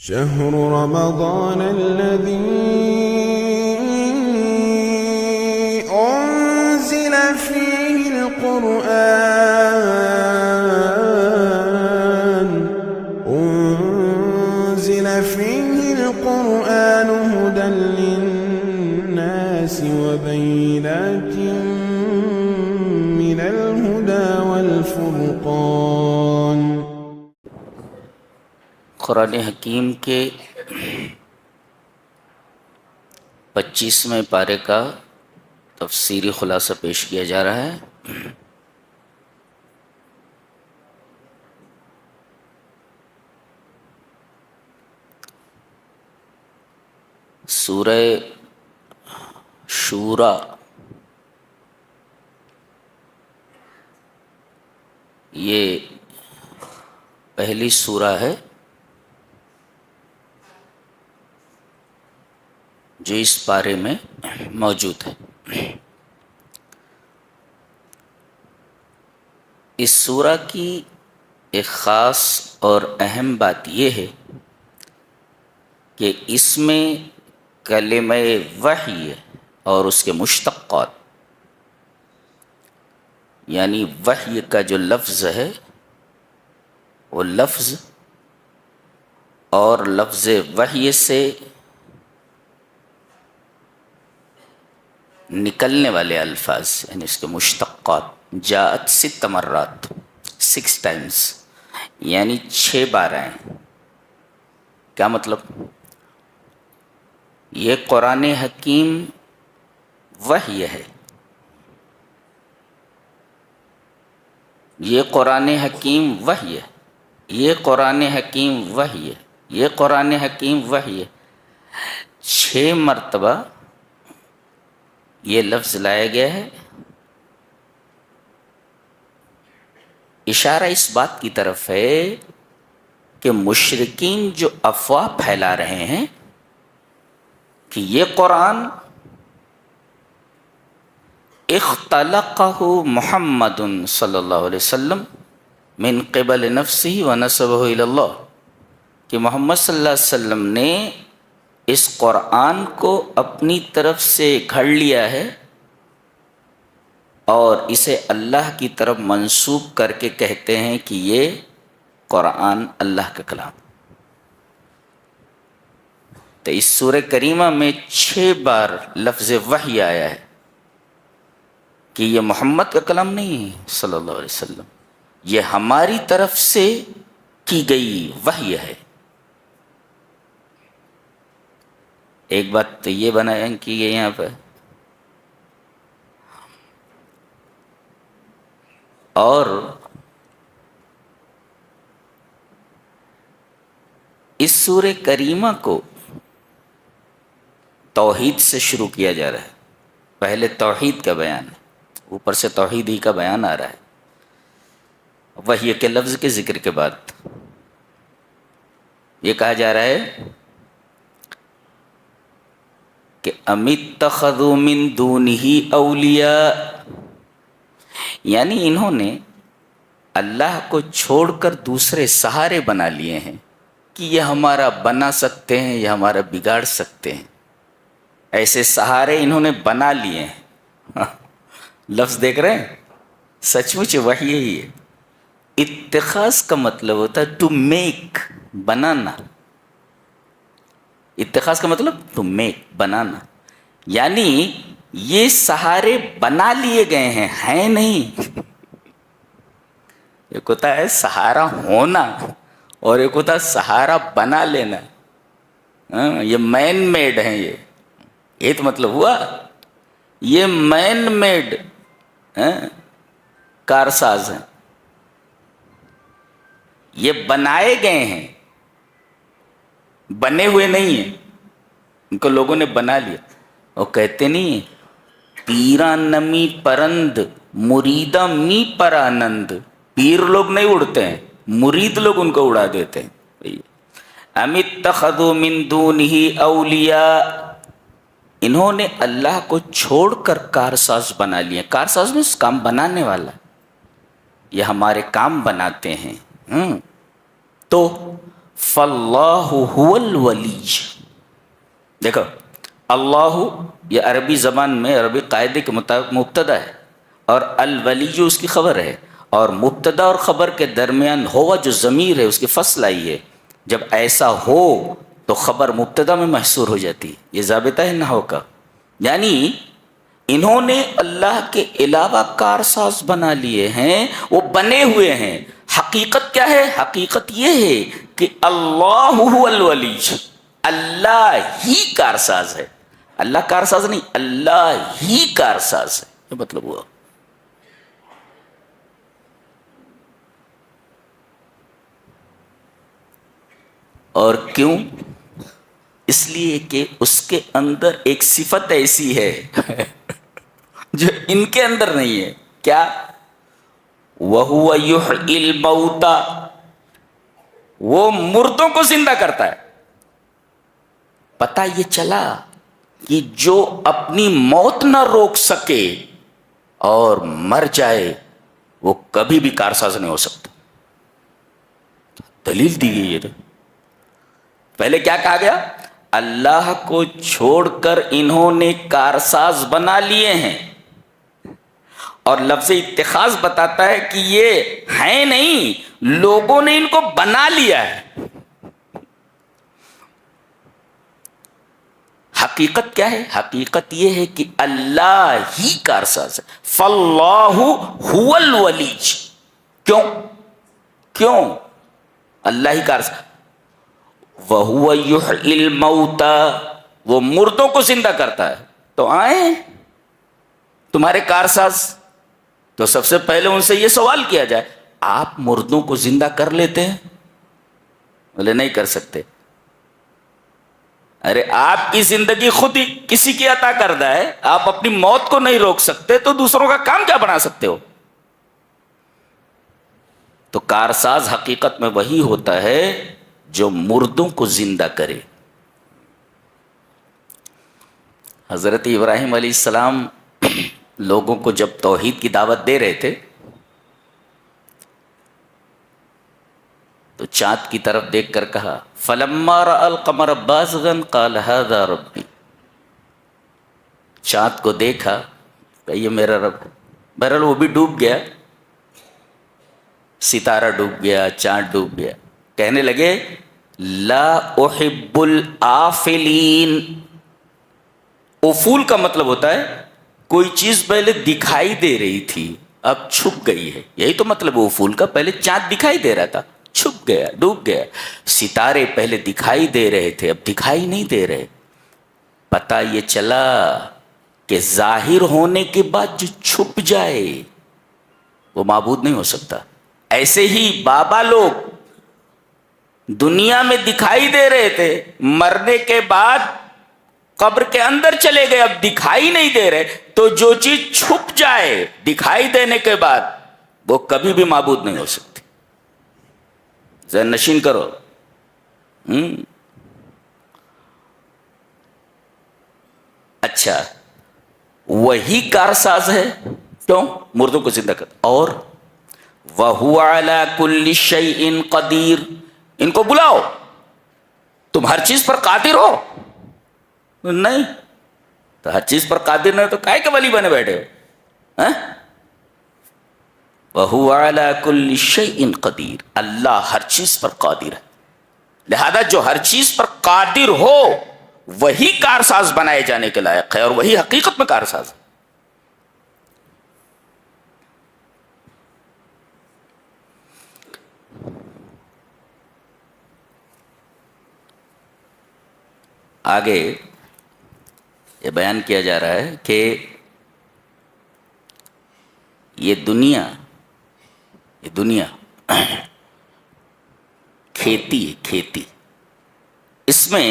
شهر رمضان الذي أنزل فيه القرآن هدى للناس وبينات من الهدى والفرقان۔ قرآن حکیم کے 25ویں پارے کا تفسیری خلاصہ پیش کیا جا رہا ہے۔ سورہ شورا یہ پہلی سورہ ہے جو اس پارے میں موجود ہے۔ اس سورہ کی ایک خاص اور اہم بات یہ ہے کہ اس میں کلمہ وحی اور اس کے مشتقات، یعنی وحی کا جو لفظ ہے وہ لفظ اور لفظ وحی سے نکلنے والے الفاظ، یعنی اس کے مشتقات، جاءت 6 مرات، 6 times، یعنی 6 بار آئے۔ کیا مطلب؟ یہ قرآن حکیم وحی ہے، یہ قرآن حکیم وحی ہے، یہ قرآن حکیم وحی ہے، یہ قرآن حکیم وحی ہے۔ 6 مرتبہ یہ لفظ لایا گیا ہے، اشارہ اس بات کی طرف ہے کہ مشرکین جو افواہ پھیلا رہے ہیں کہ یہ قرآن اختلقہ محمد صلی اللہ علیہ وسلم من قبل نفسہ ونسبہ الی اللہ، کہ محمد صلی اللہ علیہ وسلم نے اس قرآن کو اپنی طرف سے گھڑ لیا ہے اور اسے اللہ کی طرف منسوب کر کے کہتے ہیں کہ یہ قرآن اللہ کا کلام۔ تو اس سورہ کریمہ میں 6 بار لفظ وحی آیا ہے کہ یہ محمد کا کلام نہیں ہے صلی اللہ علیہ وسلم، یہ ہماری طرف سے کی گئی وحی ہے۔ ایک بات تو یہ بیان کی گئی یہاں پہ، اور اس سورہ کریمہ کو توحید سے شروع کیا جا رہا ہے۔ پہلے توحید کا بیان ہے، اوپر سے توحید ہی کا بیان آ رہا ہے وحی کے لفظ کے ذکر کے بعد۔ یہ کہا جا رہا ہے کہ ام اتخذوا من دونہ اولیاء، یعنی انہوں نے اللہ کو چھوڑ کر دوسرے سہارے بنا لیے ہیں کہ یہ ہمارا بنا سکتے ہیں، یہ ہمارا بگاڑ سکتے ہیں۔ ایسے سہارے انہوں نے بنا لیے ہیں۔ لفظ دیکھ رہے ہیں، سچ مچ وحی ہی ہے۔ اتخاذ کا مطلب ہوتا ہے ٹو میک، بنانا۔ اتخاذ کا مطلب ٹو میک، بنانا، یعنی یہ سہارے بنا لیے گئے ہیں نہیں۔ ایک ہوتا ہے سہارا ہونا اور ایک ہوتا ہے سہارا بنا لینا۔ یہ مین میڈ ہیں، یہ تو مطلب ہوا، یہ مین میڈ کارساز ہیں، یہ بنائے گئے ہیں، بنے ہوئے نہیں ہیں، ان کو لوگوں نے بنا لیا۔ اور کہتے نہیں ہیں پیرا نمی پرند مریدہ می پر آنند، پیر لوگ نہیں اڑتے ہیں، مرید لوگ ان کو اڑا دیتے ہیں۔ ام اتخذوا من دونہ اولیاء، انہوں نے اللہ کو چھوڑ کر کارساز بنا لیا۔ کارساز میں کام بنانے والا، یہ ہمارے کام بناتے ہیں۔ تو فاللہ هو الولی. دیکھو اللہ یہ عربی زبان میں عربی قاعدے کے مطابق مبتدا ہے اور الولی جو اس کی خبر ہے، اور مبتدا اور خبر کے درمیان ہوا جو ضمیر ہے اس کی فصل آئی ہے. جب ایسا ہو تو خبر مبتدا میں محصور ہو جاتی ہے. یہ ضابطہ ہے نحو کا. یعنی انہوں نے اللہ کے علاوہ کارساز بنا لیے ہیں، وہ بنے ہوئے ہیں. حقیقت کیا ہے؟ حقیقت یہ ہے کہ اللہ هو الولی، اللہ ہی کارساز ہے. اللہ کارساز نہیں، اللہ ہی کارساز ہے. یہ مطلب ہوا. اور کیوں؟ اس لیے کہ اس کے اندر ایک صفت ایسی ہے جو ان کے اندر نہیں ہے. کیا؟ وَهُوَ يُحْيِي الْمَوْتَى، وہ مردوں کو زندہ کرتا ہے. پتہ یہ چلا کہ جو اپنی موت نہ روک سکے اور مر جائے وہ کبھی بھی کارساز نہیں ہو سکتا. دلیل دی گئی ہے. پہلے کیا کہا گیا؟ اللہ کو چھوڑ کر انہوں نے کارساز بنا لیے ہیں، اور لفظ اتخاذ بتاتا ہے کہ یہ ہیں نہیں، لوگوں نے ان کو بنا لیا ہے. حقیقت کیا ہے؟ حقیقت یہ ہے کہ اللہ ہی کارساز ہے. فاللہ هو الولی. کیوں اللہ ہی کارساز. وَهُوَ يُحْيِي الْمَوْتَى، وہ مردوں کو زندہ کرتا ہے. تو آئیں تمہارے کارساز. تو سب سے پہلے ان سے یہ سوال کیا جائے، آپ مردوں کو زندہ کر لیتے ہیں؟ بولے نہیں کر سکتے. ارے آپ کی زندگی خود ہی کسی کی عطا کردہ ہے، آپ اپنی موت کو نہیں روک سکتے تو دوسروں کا کام کیا بنا سکتے ہو؟ تو کارساز حقیقت میں وہی ہوتا ہے جو مردوں کو زندہ کرے. حضرت ابراہیم علیہ السلام لوگوں کو جب توحید کی دعوت دے رہے تھے تو چاند کی طرف دیکھ کر کہا فَلَمَّا رَأَى الْقَمَرَ بَازِغًا قَالَ هَذَا رَبِّي. چاند کو دیکھا کہ یہ میرا رب ہے. بہرحال وہ بھی ڈوب گیا، ستارہ ڈوب گیا، چاند ڈوب گیا. کہنے لگے لا احب الآفلین. افول کا مطلب ہوتا ہے کوئی چیز پہلے دکھائی دے رہی تھی اب چھپ گئی ہے. یہی تو مطلب افول کا. پہلے چاند دکھائی دے رہا تھا، چھپ گیا، ڈوب گیا. ستارے پہلے دکھائی دے رہے تھے اب دکھائی نہیں دے رہے. پتہ یہ چلا کہ ظاہر ہونے کے بعد جو چھپ جائے وہ معبود نہیں ہو سکتا. ایسے ہی بابا لوگ دنیا میں دکھائی دے رہے تھے، مرنے کے بعد قبر کے اندر چلے گئے، اب دکھائی نہیں دے رہے. تو جو چیز چھپ جائے دکھائی دینے کے بعد وہ کبھی بھی معبود نہیں ہو سکتی. ذہن نشین کرو. اچھا، وہی کارساز ہے. کیوں؟ مردوں کو زندہ کرتا. اور وَهُوَ عَلَى كُلِّ شَيْءٍ قَدِيرٌ. ان کو بلاؤ، تم ہر چیز پر قادر ہو. نہیں تو ہر چیز پر قادر نہیں تو کائے کے ولی بنے بیٹھے ہو؟ وَهُوَ عَلَى كُلِّ شَيْءٍ قَدِيرٌ. اللہ ہر چیز پر قادر ہے. لہذا جو ہر چیز پر قادر ہو وہی کارساز بنائے جانے کے لائق ہے، اور وہی حقیقت میں کارساز ہے. آگے یہ بیان کیا جا رہا ہے کہ یہ دنیا کھیتی ہے. کھیتی، اس میں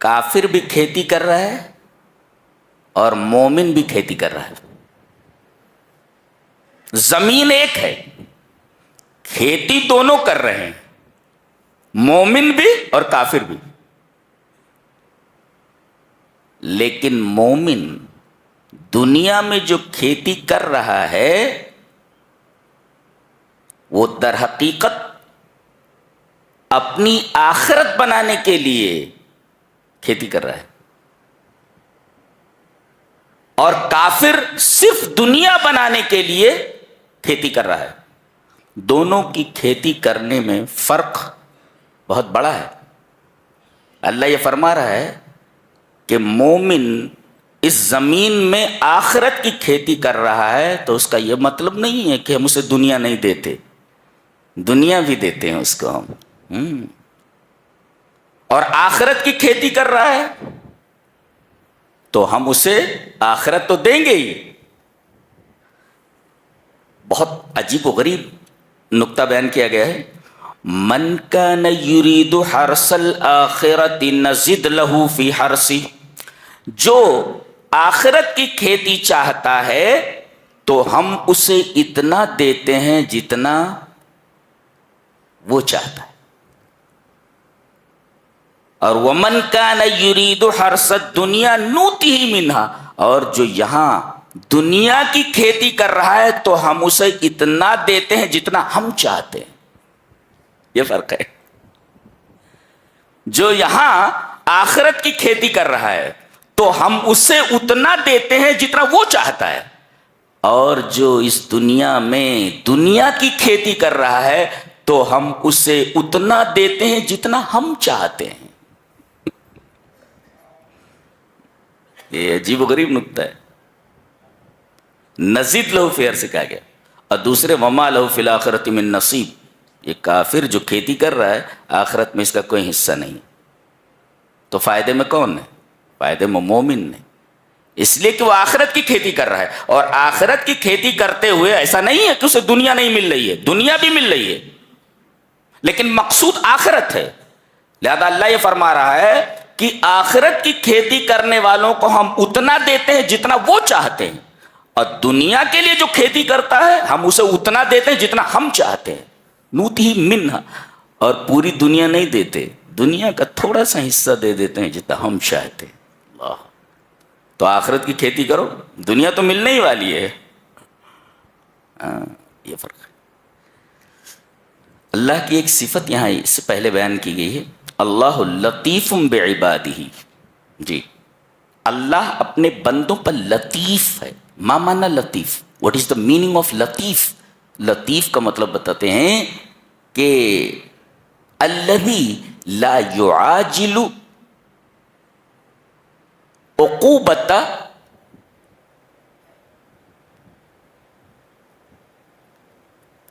کافر بھی کھیتی کر رہا ہے اور مومن بھی کھیتی کر رہا ہے. زمین ایک ہے، کھیتی دونوں کر رہے ہیں، مومن بھی اور کافر بھی. لیکن مومن دنیا میں جو کھیتی کر رہا ہے وہ در حقیقت اپنی آخرت بنانے کے لیے کھیتی کر رہا ہے، اور کافر صرف دنیا بنانے کے لیے کھیتی کر رہا ہے. دونوں کی کھیتی کرنے میں فرق بہت بڑا ہے. اللہ یہ فرما رہا ہے کہ مومن اس زمین میں آخرت کی کھیتی کر رہا ہے، تو اس کا یہ مطلب نہیں ہے کہ ہم اسے دنیا نہیں دیتے، دنیا بھی دیتے ہیں اس کو ہم. اور آخرت کی کھیتی کر رہا ہے تو ہم اسے آخرت تو دیں گے ہی. بہت عجیب و غریب نقطہ بیان کیا گیا ہے. من کان یرید حرث الآخرۃ نزد لہ فی حرثہ، جو آخرت کی کھیتی چاہتا ہے تو ہم اسے اتنا دیتے ہیں جتنا وہ چاہتا ہے. اور ومن کان یرید حرث الدنیا نؤتہ منہا، اور جو یہاں دنیا کی کھیتی کر رہا ہے تو ہم اسے اتنا دیتے ہیں جتنا ہم چاہتے ہیں. یہ فرق ہے. جو یہاں آخرت کی کھیتی کر رہا ہے تو ہم اسے اتنا دیتے ہیں جتنا وہ چاہتا ہے، اور جو اس دنیا میں دنیا کی کھیتی کر رہا ہے تو ہم اسے اتنا دیتے ہیں جتنا ہم چاہتے ہیں. یہ عجیب و غریب نکتہ ہے. نزید لہو فیئر سے کہا گیا، اور دوسرے وما لہو فی الآخرۃ من نصیب. یہ کافر جو کھیتی کر رہا ہے آخرت میں اس کا کوئی حصہ نہیں. تو فائدے میں کون ہے؟ فائدے میں مومن نے، اس لیے کہ وہ آخرت کی کھیتی کر رہا ہے. اور آخرت کی کھیتی کرتے ہوئے ایسا نہیں ہے کہ اسے دنیا نہیں مل رہی ہے، دنیا بھی مل رہی ہے، لیکن مقصود آخرت ہے. لہذا اللہ یہ فرما رہا ہے کہ آخرت کی کھیتی کرنے والوں کو ہم اتنا دیتے ہیں جتنا وہ چاہتے ہیں، اور دنیا کے لیے جو کھیتی کرتا ہے ہم اسے اتنا دیتے ہیں جتنا ہم چاہتے ہیں. نوتہ منہا، اور پوری دنیا نہیں دیتے، دنیا کا تھوڑا سا حصہ دے دیتے ہیں جتنا ہم چاہتے ہیں. اللہ، تو آخرت کی کھیتی کرو، دنیا تو ملنے ہی والی ہے. یہ فرق ہے. اللہ کی ایک صفت یہاں اس سے پہلے بیان کی گئی ہے، اللہ لطیف بعبادہ. جی، اللہ اپنے بندوں پر لطیف ہے. ما معنی لطیف؟ What is the meaning of لطیف؟ لطیف کا مطلب بتاتے ہیں کہ الذی لا یعاجل عقوبۃ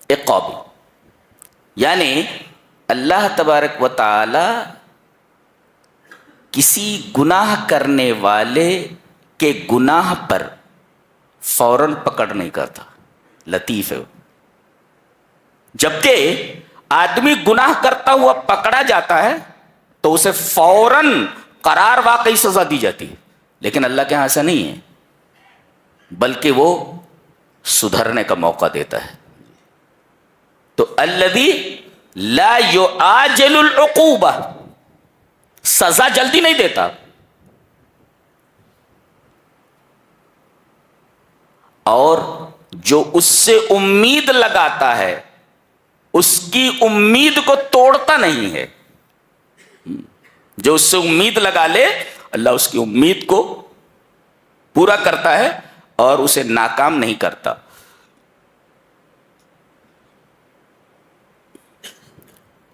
عقاب، یعنی اللہ تبارک و تعالی کسی گناہ کرنے والے کے گناہ پر فوراً پکڑ نہیں کرتا. لطیف ہے وہ. جبکہ آدمی گناہ کرتا ہوا پکڑا جاتا ہے تو اسے فوراً قرار واقعی سزا دی جاتی ہے، لیکن اللہ کے ہاں ایسا نہیں ہے، بلکہ وہ سدھرنے کا موقع دیتا ہے. تو الذی لا یعاجل العقوبہ، سزا جلدی نہیں دیتا، اور جو اس سے امید لگاتا ہے اس کی امید کو توڑتا نہیں ہے. جو اس سے امید لگا لے اللہ اس کی امید کو پورا کرتا ہے اور اسے ناکام نہیں کرتا.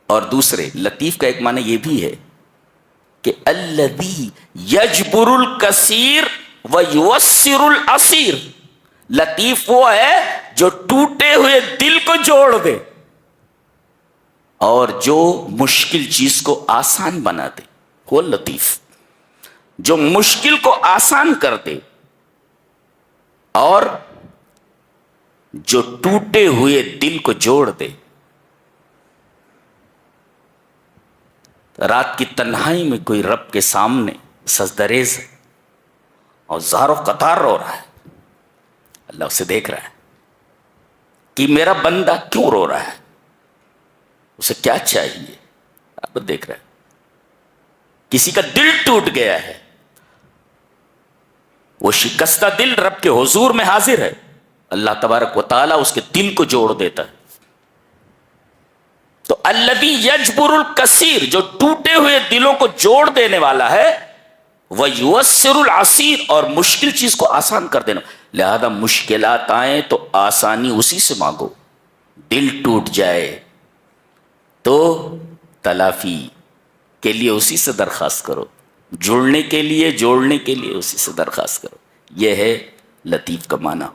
اور دوسرے لطیف کا ایک معنی یہ بھی ہے کہ الذی یجبر الکثیر ویوسر الاسیر. لطیف وہ ہے جو ٹوٹے ہوئے دل کو جوڑ دے اور جو مشکل چیز کو آسان بنا دے. وہ لطیف جو مشکل کو آسان کر دے اور جو ٹوٹے ہوئے دل کو جوڑ دے. رات کی تنہائی میں کوئی رب کے سامنے سجدریز ہے اور زار و قطار رو رہا ہے، اللہ اسے دیکھ رہا ہے کہ میرا بندہ کیوں رو رہا ہے، اسے کیا چاہیے، آپ دیکھ رہے ہیں. کسی کا دل ٹوٹ گیا ہے، وہ شکستہ دل رب کے حضور میں حاضر ہے، اللہ تبارک و تعالیٰ اس کے دل کو جوڑ دیتا ہے. تو الذی یجبر الکثیر، جو ٹوٹے ہوئے دلوں کو جوڑ دینے والا ہے، ویسر العسیر، اور مشکل چیز کو آسان کر دینا. لہذا مشکلات آئیں تو آسانی اسی سے مانگو. دل ٹوٹ جائے تو تلافی کے لیے اسی سے درخواست کرو، جوڑنے کے لیے اسی سے درخواست کرو. یہ ہے لطیف کا معنی.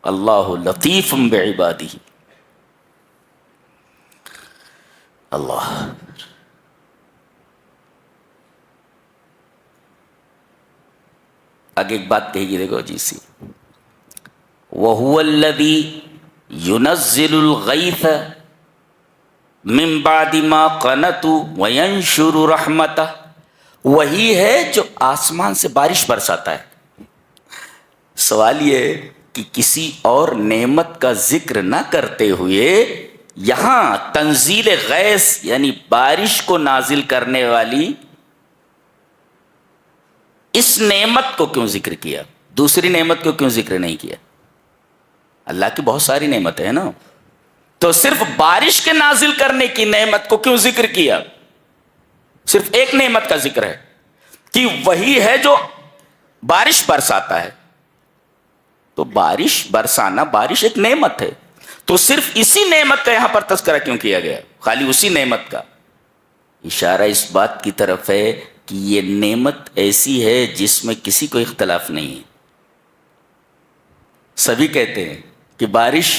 اللہ لطیف بعبادہ. اللہ آگے ایک بات کہی گی، دیکھو جی سی، وَهُوَ الَّذِي يُنَزِّلُ الْغَيْثَ مِن بَعْدِ مَا قَنَطُوا وَيَنشُرُ رَحْمَتَهُ. وہی ہے جو آسمان سے بارش برساتا ہے. سوال یہ ہے کہ کسی اور نعمت کا ذکر نہ کرتے ہوئے یہاں تنزیل غیث یعنی بارش کو نازل کرنے والی اس نعمت کو کیوں ذکر کیا؟ دوسری نعمت کو کیوں ذکر نہیں کیا؟ اللہ کی بہت ساری نعمتیں ہیں نا، تو صرف بارش کے نازل کرنے کی نعمت کو کیوں ذکر کیا؟ صرف ایک نعمت کا ذکر ہے کہ وہی ہے جو بارش برساتا ہے. تو بارش برسانا، بارش ایک نعمت ہے، تو صرف اسی نعمت کا یہاں پر تذکرہ کیوں کیا گیا؟ خالی اسی نعمت کا. اشارہ اس بات کی طرف ہے کہ یہ نعمت ایسی ہے جس میں کسی کو اختلاف نہیں ہے. سبھی کہتے ہیں کہ بارش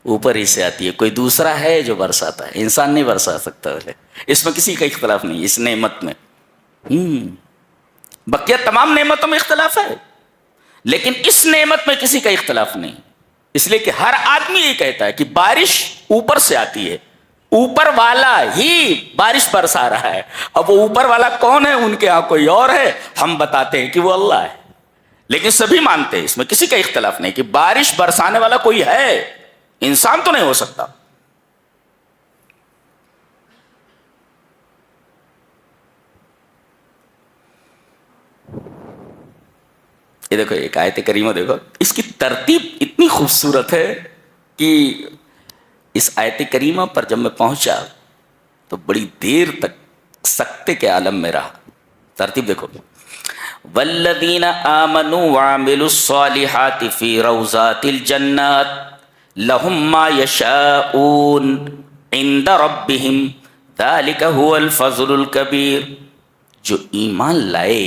اوپر ہی سے آتی ہے، کوئی دوسرا ہے جو برساتا ہے، انسان نہیں برسا سکتا. اس میں کسی کا اختلاف نہیں، اس نعمت میں. بقیہ تمام نعمتوں میں اختلاف ہے، لیکن اس نعمت میں کسی کا اختلاف نہیں. اس لیے کہ ہر آدمی یہ کہتا ہے کہ بارش اوپر سے آتی ہے، اوپر والا ہی بارش برسا رہا ہے. اب وہ اوپر والا کون ہے؟ ان کے ہاں کوئی اور ہے، ہم بتاتے ہیں کہ وہ اللہ ہے. لیکن سبھی مانتے ہیں، اس میں کسی کا اختلاف نہیں کہ بارش برسانے والا کوئی ہے، انسان تو نہیں ہو سکتا. یہ دیکھو ایک آیت کریمہ، دیکھو اس کی ترتیب اتنی خوبصورت ہے کہ اس آیت کریمہ پر جب میں پہنچا تو بڑی دیر تک سکتے کے عالم میں رہا. ترتیب دیکھو، والذین آمنوا وعملوا الصالحات فی روضات الجنات لهم ما یشاءون عند ربهم ذلک هو الفضل الکبیر. جو ایمان لائے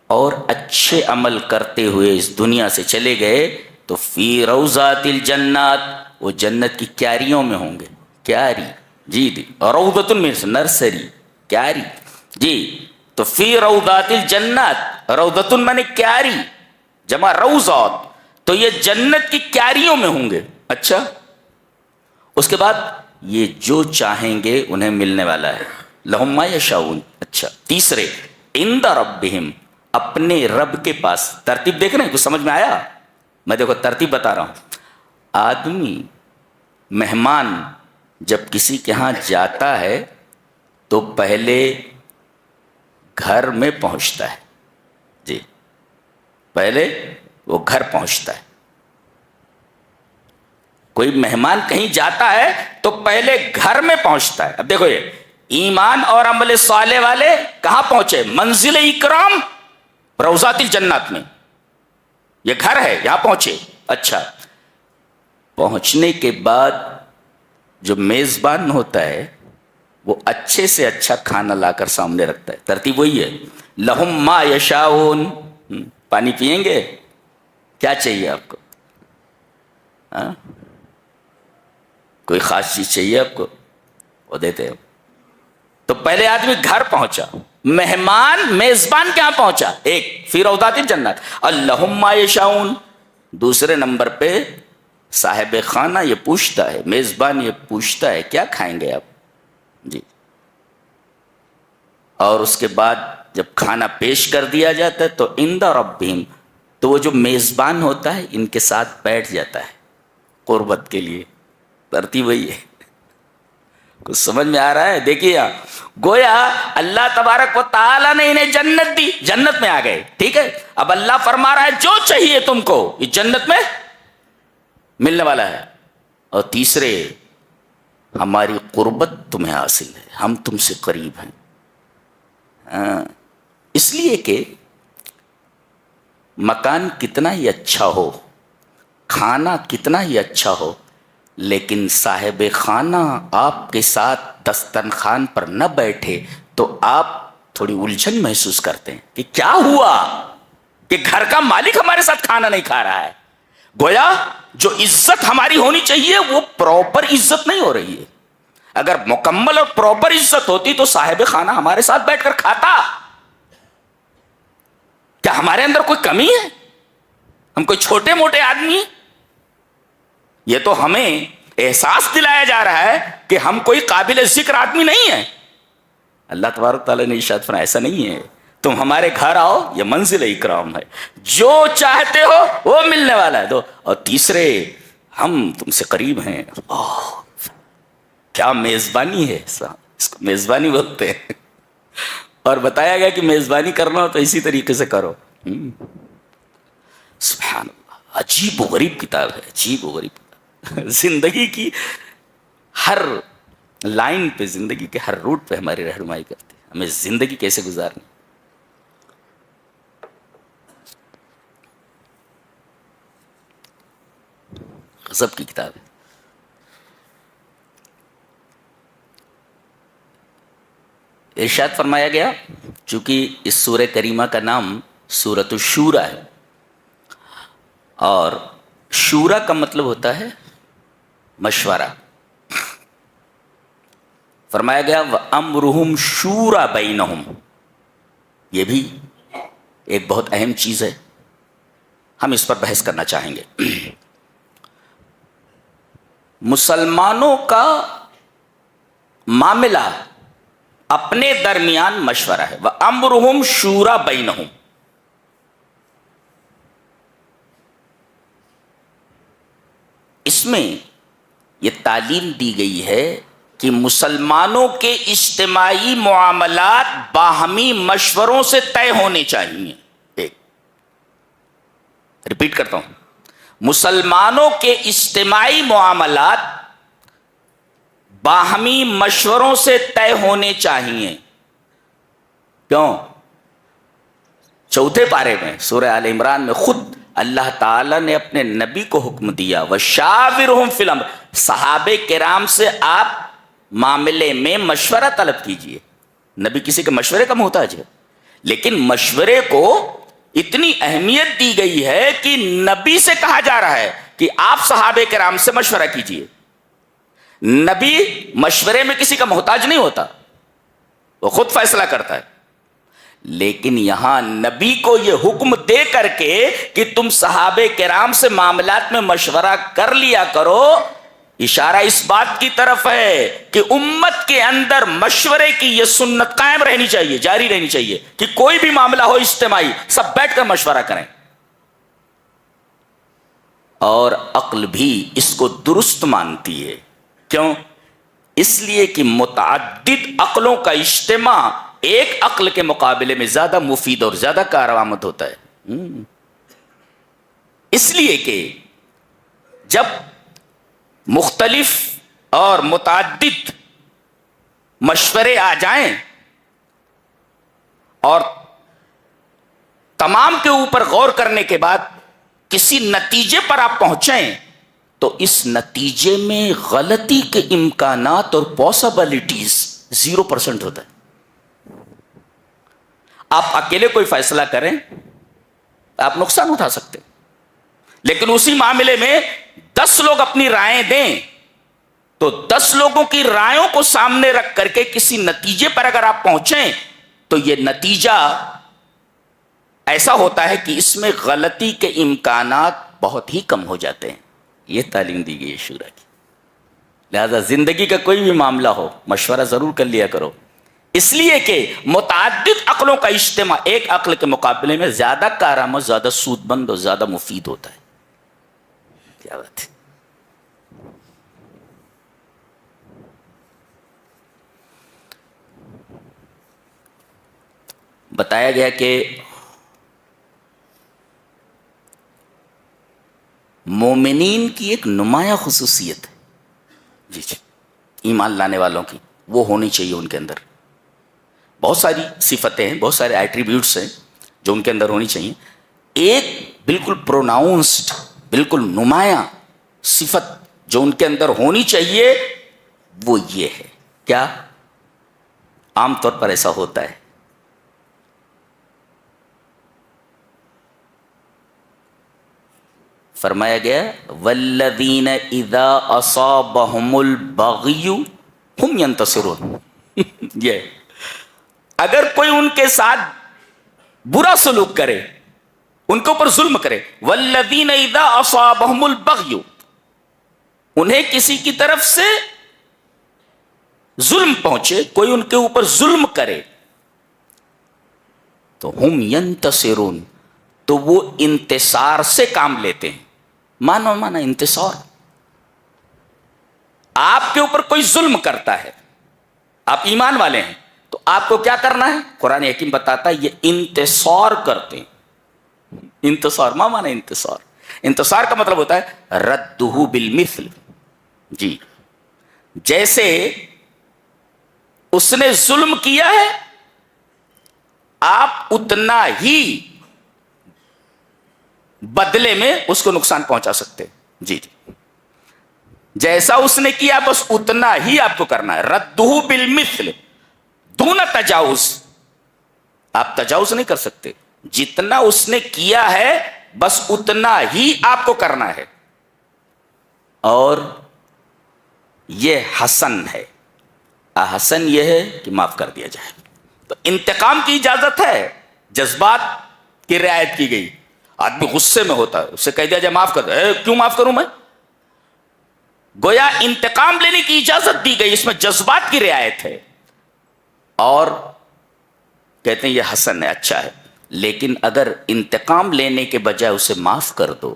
اور اچھے عمل کرتے ہوئے اس دنیا سے چلے گئے تو فی روضات الجنات، وہ جنت کی کیاریوں میں ہوں گے. کیاری جی روضۃ من نرسری، کیاری جی. تو فی روضات الجنات، روضۃ مانے کیاری، جمع روضات، تو یہ جنت کی کیاریوں میں ہوں گے. اچھا، اس کے بعد یہ جو چاہیں گے انہیں ملنے والا ہے. لہم ما یشاؤون. اچھا، تیسرے عند ربہم، اپنے رب کے پاس. ترتیب دیکھ رہے ہیں؟ کچھ سمجھ میں آیا؟ میں دیکھو ترتیب بتا رہا ہوں. آدمی مہمان جب کسی کے ہاں جاتا ہے تو پہلے گھر میں پہنچتا ہے. جی، پہلے وہ گھر پہنچتا ہے. کوئی مہمان کہیں جاتا ہے تو پہلے گھر میں پہنچتا ہے. اب دیکھو یہ ایمان اور عمل صالح والے کہاں پہنچے؟ منزل اکرام روضات الجنات میں. یہ گھر ہے، یہاں پہنچے. اچھا، پہنچنے کے بعد جو میزبان ہوتا ہے وہ اچھے سے اچھا کھانا لا کر سامنے رکھتا ہے. ترتیب وہی ہے، لہم ما یشاؤون. پانی پئیں گے؟ کیا چاہیے آپ کو؟ کوئی خاص چیز چاہیے آپ کو؟ وہ دیتے ہیں. تو پہلے آدمی گھر پہنچا، مہمان میزبان کہاں پہنچا؟ ایک فی روضات الجنات اللہم ما یشاؤون. دوسرے نمبر پہ صاحب خانہ یہ پوچھتا ہے، میزبان یہ پوچھتا ہے کیا کھائیں گے آپ؟ جی. اور اس کے بعد جب کھانا پیش کر دیا جاتا ہے تو عند ربہم، تو وہ جو میزبان ہوتا ہے ان کے ساتھ بیٹھ جاتا ہے قربت کے لیے. ترتیب وہی ہے. کچھ سمجھ میں آ رہا ہے؟ دیکھیے گویا اللہ تبارک و تعالیٰ نے انہیں جنت دی، جنت میں آ گئے. ٹھیک ہے، اب اللہ فرما رہا ہے جو چاہیے تم کو یہ جنت میں ملنے والا ہے. اور تیسرے ہماری قربت تمہیں حاصل ہے، ہم تم سے قریب ہیں۔ اس لیے کہ مکان کتنا ہی اچھا ہو، کھانا کتنا ہی اچھا ہو، لیکن صاحب خانہ آپ کے ساتھ دسترخوان پر نہ بیٹھے تو آپ تھوڑی الجھن محسوس کرتے ہیں کہ کیا ہوا کہ گھر کا مالک ہمارے ساتھ کھانا نہیں کھا رہا ہے۔ گویا جو عزت ہماری ہونی چاہیے وہ پراپر عزت نہیں ہو رہی ہے۔ اگر مکمل اور پراپر عزت ہوتی تو صاحب خانہ ہمارے ساتھ بیٹھ کر کھاتا۔ کیا ہمارے اندر کوئی کمی ہے؟ ہم کوئی چھوٹے موٹے آدمی ہیں؟ یہ تو ہمیں احساس دلایا جا رہا ہے کہ ہم کوئی قابل ذکر آدمی نہیں ہیں۔ اللہ تبارک تعالیٰ نے ارشاد فرمایا ایسا نہیں ہے، تم ہمارے گھر آؤ، یہ منزل اکرام ہے، جو چاہتے ہو وہ ملنے والا ہے۔ دو اور تیسرے، ہم تم سے قریب ہیں۔ کیا میزبانی ہے، اس کو میزبانی بولتے ہیں۔ اور بتایا گیا کہ میزبانی کرنا ہو تو اسی طریقے سے کرو۔ سبحان اللہ، عجیب و غریب کتاب ہے، عجیب و غریب کتاب۔ زندگی کی ہر لائن پہ، زندگی کے ہر روٹ پہ ہماری رہنمائی کرتی ہے، ہمیں زندگی کیسے گزارنی۔ غضب کی کتاب ہے۔ ارشاد فرمایا گیا، چونکہ اس سورہ کریمہ کا نام سورۃ الشورى ہے، اور شورا کا مطلب ہوتا ہے مشورہ۔ فرمایا گیا وَأَمْرُهُمْ شُورَى بَيْنَهُمْ، یہ بھی ایک بہت اہم چیز ہے، ہم اس پر بحث کرنا چاہیں گے۔ مسلمانوں کا معاملہ اپنے درمیان مشورہ ہے۔ وَأَمْرُهُمْ شُورَى بَيْنَهُمْ، اس میں یہ تعلیم دی گئی ہے کہ مسلمانوں کے اجتماعی معاملات باہمی مشوروں سے طے ہونے چاہیے۔ ایک ریپیٹ کرتا ہوں، مسلمانوں کے اجتماعی معاملات باہمی مشوروں سے طے ہونے چاہیے۔ کیوں؟ چوتھے پارے میں سورہ آل عمران میں خود اللہ تعالیٰ نے اپنے نبی کو حکم دیا وَشَاوِرْهُمْ فِي الْأَمْرِ، صحابہ کرام سے آپ معاملے میں مشورہ طلب کیجئے۔ نبی کسی کے مشورے کا محتاج ہے، لیکن مشورے کو اتنی اہمیت دی گئی ہے کہ نبی سے کہا جا رہا ہے کہ آپ صحابہ کرام سے مشورہ کیجئے۔ نبی مشورے میں کسی کا محتاج نہیں ہوتا، وہ خود فیصلہ کرتا ہے، لیکن یہاں نبی کو یہ حکم دے کر کے کہ تم صحابہ کرام سے معاملات میں مشورہ کر لیا کرو، اشارہ اس بات کی طرف ہے کہ امت کے اندر مشورے کی یہ سنت قائم رہنی چاہیے، جاری رہنی چاہیے کہ کوئی بھی معاملہ ہو اجتماعی سب بیٹھ کر مشورہ کریں۔ اور عقل بھی اس کو درست مانتی ہے۔ کیوں؟ اس لیے کہ متعدد عقلوں کا اجتماع ایک عقل کے مقابلے میں زیادہ مفید اور زیادہ کارآمد ہوتا ہے۔ اس لیے کہ جب مختلف اور متعدد مشورے آ جائیں اور تمام کے اوپر غور کرنے کے بعد کسی نتیجے پر آپ پہنچیں تو اس نتیجے میں غلطی کے امکانات اور پاسبلٹیز 0% ہوتا ہے۔ آپ اکیلے کوئی فیصلہ کریں آپ نقصان اٹھا سکتے، لیکن اسی معاملے میں 10 لوگ اپنی رائے دیں تو 10 لوگوں کی رائےوں کو سامنے رکھ کر کے کسی نتیجے پر اگر آپ پہنچیں تو یہ نتیجہ ایسا ہوتا ہے کہ اس میں غلطی کے امکانات بہت ہی کم ہو جاتے ہیں۔ یہ تعلیم دی گئی ہے شورا کی۔ لہذا زندگی کا کوئی بھی معاملہ ہو مشورہ ضرور کر لیا کرو، اس لیے کہ متعدد عقلوں کا اجتماع ایک عقل کے مقابلے میں زیادہ کارآمد، زیادہ سود مند اور زیادہ مفید ہوتا ہے۔ کیا بات ہے۔ بتایا گیا کہ مومنین کی ایک نمایاں خصوصیت ہے، جی ایمان لانے والوں کی وہ ہونی چاہیے ان کے اندر. بہت ساری صفتیں ہیں, بہت سارے ایٹریبیوٹس ہیں جو ان کے اندر ہونی چاہیے. ایک بالکل پروناؤنسڈ, بالکل نمایاں صفت جو ان کے اندر ہونی چاہیے وہ یہ ہے. کیا؟ عام طور پر ایسا ہوتا ہے, فرمایا گیا والذین اذا اصابہم البغی ہم ینتصرون. یہ اگر کوئی ان کے ساتھ برا سلوک کرے, ان کے اوپر ظلم کرے, والذین اذا اصابہم البغی, انہیں کسی کی طرف سے ظلم پہنچے, کوئی ان کے اوپر ظلم کرے, تو ہم ینتصرون, تو وہ انتصار سے کام لیتے ہیں. مانا انتصار. آپ کے اوپر کوئی ظلم کرتا ہے, آپ ایمان والے ہیں, تو آپ کو کیا کرنا ہے؟ قرآن حکیم بتاتا ہے یہ انتصار کرتے ہیں. انتصار مانا انتصار. انتصار کا مطلب ہوتا ہے ردہ بالمثل. جی, جیسے اس نے ظلم کیا ہے آپ اتنا ہی بدلے میں اس کو نقصان پہنچا سکتے. جی جی, جیسا اس نے کیا بس اتنا ہی آپ کو کرنا ہے. ردہ بالمثل دون تجاوز. آپ تجاوز نہیں کر سکتے, جتنا اس نے کیا ہے بس اتنا ہی آپ کو کرنا ہے. اور یہ حسن ہے. احسن یہ ہے کہ معاف کر دیا جائے. تو انتقام کی اجازت ہے, جذبات کی رعایت کی گئی. آدمی غصے میں ہوتا ہے, اسے کہہ دیا جائے معاف کر دے, کیوں معاف کروں میں؟ گویا انتقام لینے کی اجازت دی گئی, اس میں جذبات کی رعایت ہے. اور کہتے ہیں یہ حسن ہے, اچھا ہے. لیکن اگر انتقام لینے کے بجائے اسے معاف کر دو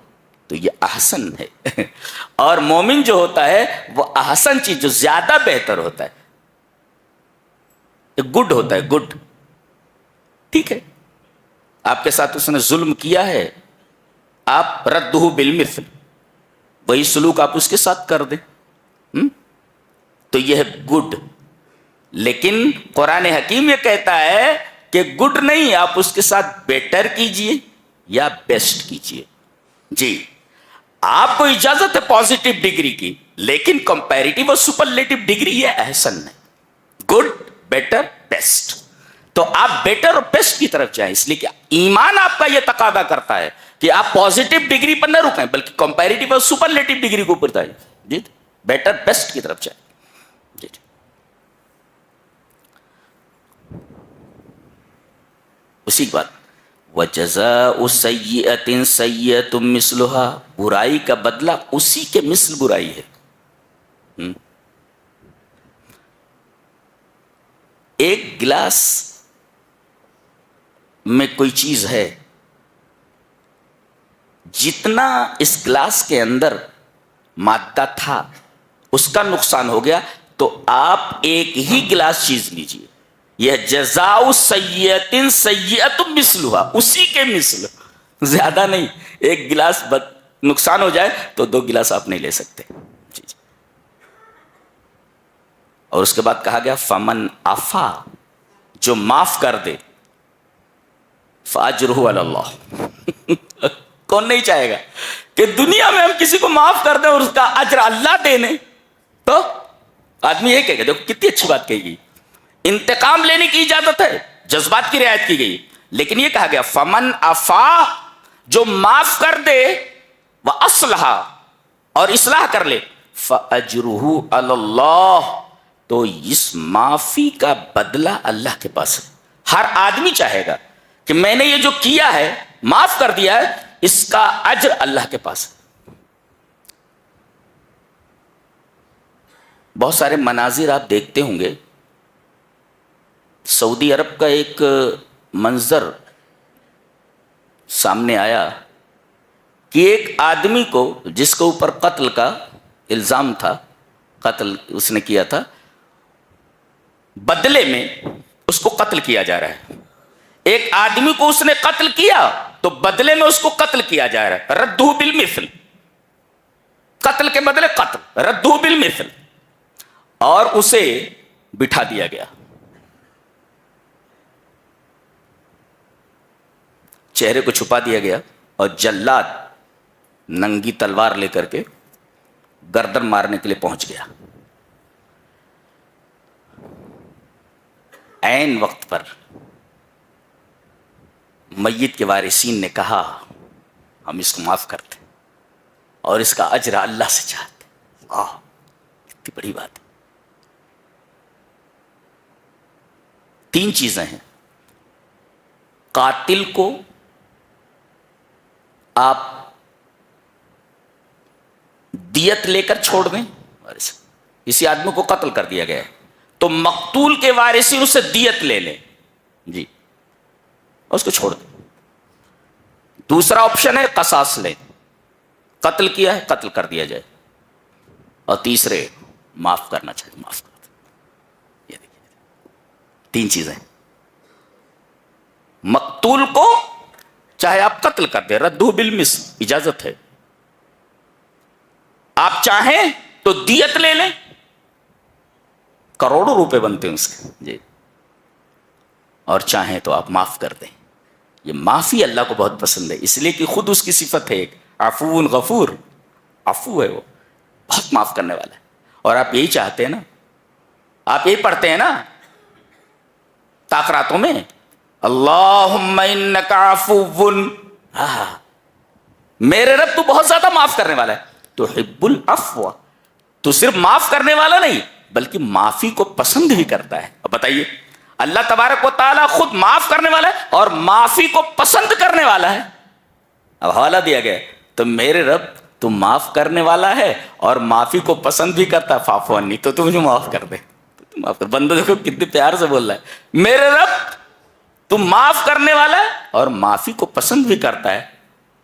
تو یہ احسن ہے. اور مومن جو ہوتا ہے وہ احسن چیز, جو زیادہ بہتر ہوتا ہے, گڈ ہوتا ہے, گڈ. ٹھیک ہے, آپ کے ساتھ اس نے ظلم کیا ہے, آپ ردہ بالمثل, وہی سلوک آپ اس کے ساتھ کر دیں, تو یہ ہے گڈ. لیکن قرآن حکیم یہ کہتا ہے کہ گڈ نہیں, آپ اس کے ساتھ بیٹر کیجئے یا بیسٹ کیجئے. جی, آپ کو اجازت ہے پازیٹو ڈگری کی, لیکن کمپیریٹیو اور سپرلیٹو ڈگری یہ احسن ہے. Good, better, best. تو آپ بیٹر اور بیسٹ کی طرف جائیں, اس لیے کہ ایمان آپ کا یہ تقاضا کرتا ہے کہ آپ پازیٹو ڈگری پر نہ رکیں بلکہ کمپیریٹیو اور سپرلیٹو ڈگری کو اوپر جائیں. جی, بیٹر بیسٹ کی طرف جائیں. جی جی, اسی بات. وَجَزَاءُ سَيِّئَةٍ سَيِّئَةٌ مِثْلُهَا, برائی کا بدلہ اسی کے مثل برائی ہے. ایک گلاس میں کوئی چیز ہے, جتنا اس گلاس کے اندر مادہ تھا اس کا نقصان ہو گیا, تو آپ ایک ہی گلاس چیز لیجئے. یہ جزاء سیئۃ سیئۃ مثلها, اسی کے مثل, زیادہ نہیں. ایک گلاس نقصان ہو جائے تو 2 گلاس آپ نہیں لے سکتے. جی جی. اور اس کے بعد کہا گیا فمن عفا, جو معاف کر دے, فاجرہ علی اللہ. کون نہیں چاہے گا کہ دنیا میں ہم کسی کو معاف کر دیں اور اس کا اجر اللہ دینے؟ تو آدمی یہ کہے گا, دیکھو کتنی اچھی بات کہی گئی. انتقام لینے کی اجازت ہے, جذبات کی رعایت کی گئی, لیکن یہ کہا گیا فمن عفا, جو معاف کر دے, واصلح, اور اصلاح کر لے, فاجرہ علی اللہ, تو اس معافی کا بدلہ اللہ کے پاس ہے. ہر آدمی چاہے گا کہ میں نے یہ جو کیا ہے, معاف کر دیا ہے, اس کا اجر اللہ کے پاس ہے. بہت سارے مناظر آپ دیکھتے ہوں گے. سعودی عرب کا ایک منظر سامنے آیا کہ ایک آدمی کو, جس کے اوپر قتل کا الزام تھا, قتل اس نے کیا تھا, بدلے میں اس کو قتل کیا جا رہا ہے. ایک آدمی کو اس نے قتل کیا تو بدلے میں اس کو قتل کیا جا رہا ہے. ردہ بالمثل, قتل کے بدلے قتل, ردہ بالمثل. اور اسے بٹھا دیا گیا. چہرے کو چھپا دیا گیا اور جلاد ننگی تلوار لے کر کے گردن مارنے کے لیے پہنچ گیا. عین وقت پر میت کے وارثین نے کہا ہم اس کو معاف کرتے اور اس کا اجر اللہ سے چاہتے. کتنی بڑی بات ہے. 3 چیزیں ہیں. قاتل کو آپ دیت لے کر چھوڑ دیں. کسی آدمی کو قتل کر دیا گیا ہے تو مقتول کے وارثین اس سے دیت لے لیں جی اور اس کو چھوڑ دیں. دوسرا آپشن ہے قصاص لیں. قتل کیا ہے قتل کر دیا جائے. اور تیسرے معاف کرنا چاہیے معاف کر دیں. یہ دیکھیے 3 چیزیں. مقتول کو چاہے آپ قتل کر دیں ردو بالمثل اجازت ہے. آپ چاہیں تو دیت لے لیں. کروڑوں روپے بنتے ہیں اس کے جی. اور چاہیں تو آپ معاف کر دیں. یہ معافی اللہ کو بہت پسند ہے اس لیے کہ خود اس کی صفت ہے ایک عفو غفور. عفو ہے وہ بہت معاف کرنے والا ہے. اور آپ یہی چاہتے ہیں نا آپ یہی پڑھتے ہیں نا تاخراتوں میں اللہم انک عفو میرے رب تو بہت زیادہ معاف کرنے والا ہے. تحب العفو تو صرف معاف کرنے والا نہیں بلکہ معافی کو پسند بھی کرتا ہے. اب بتائیے اللہ تبارک و تعالیٰ خود معاف کرنے والا ہے اور معافی کو پسند کرنے والا ہے. اب حوالہ دیا گیا تو میرے رب تو معاف کرنے والا ہے اور معافی کو پسند بھی کرتا ہے. فاعف عنی تو تم مجھے معاف کر دے. معاف کر. بندہ دیکھو کتنے پیار سے بول رہا ہے میرے رب تو معاف کرنے والا ہے اور معافی کو پسند بھی کرتا ہے.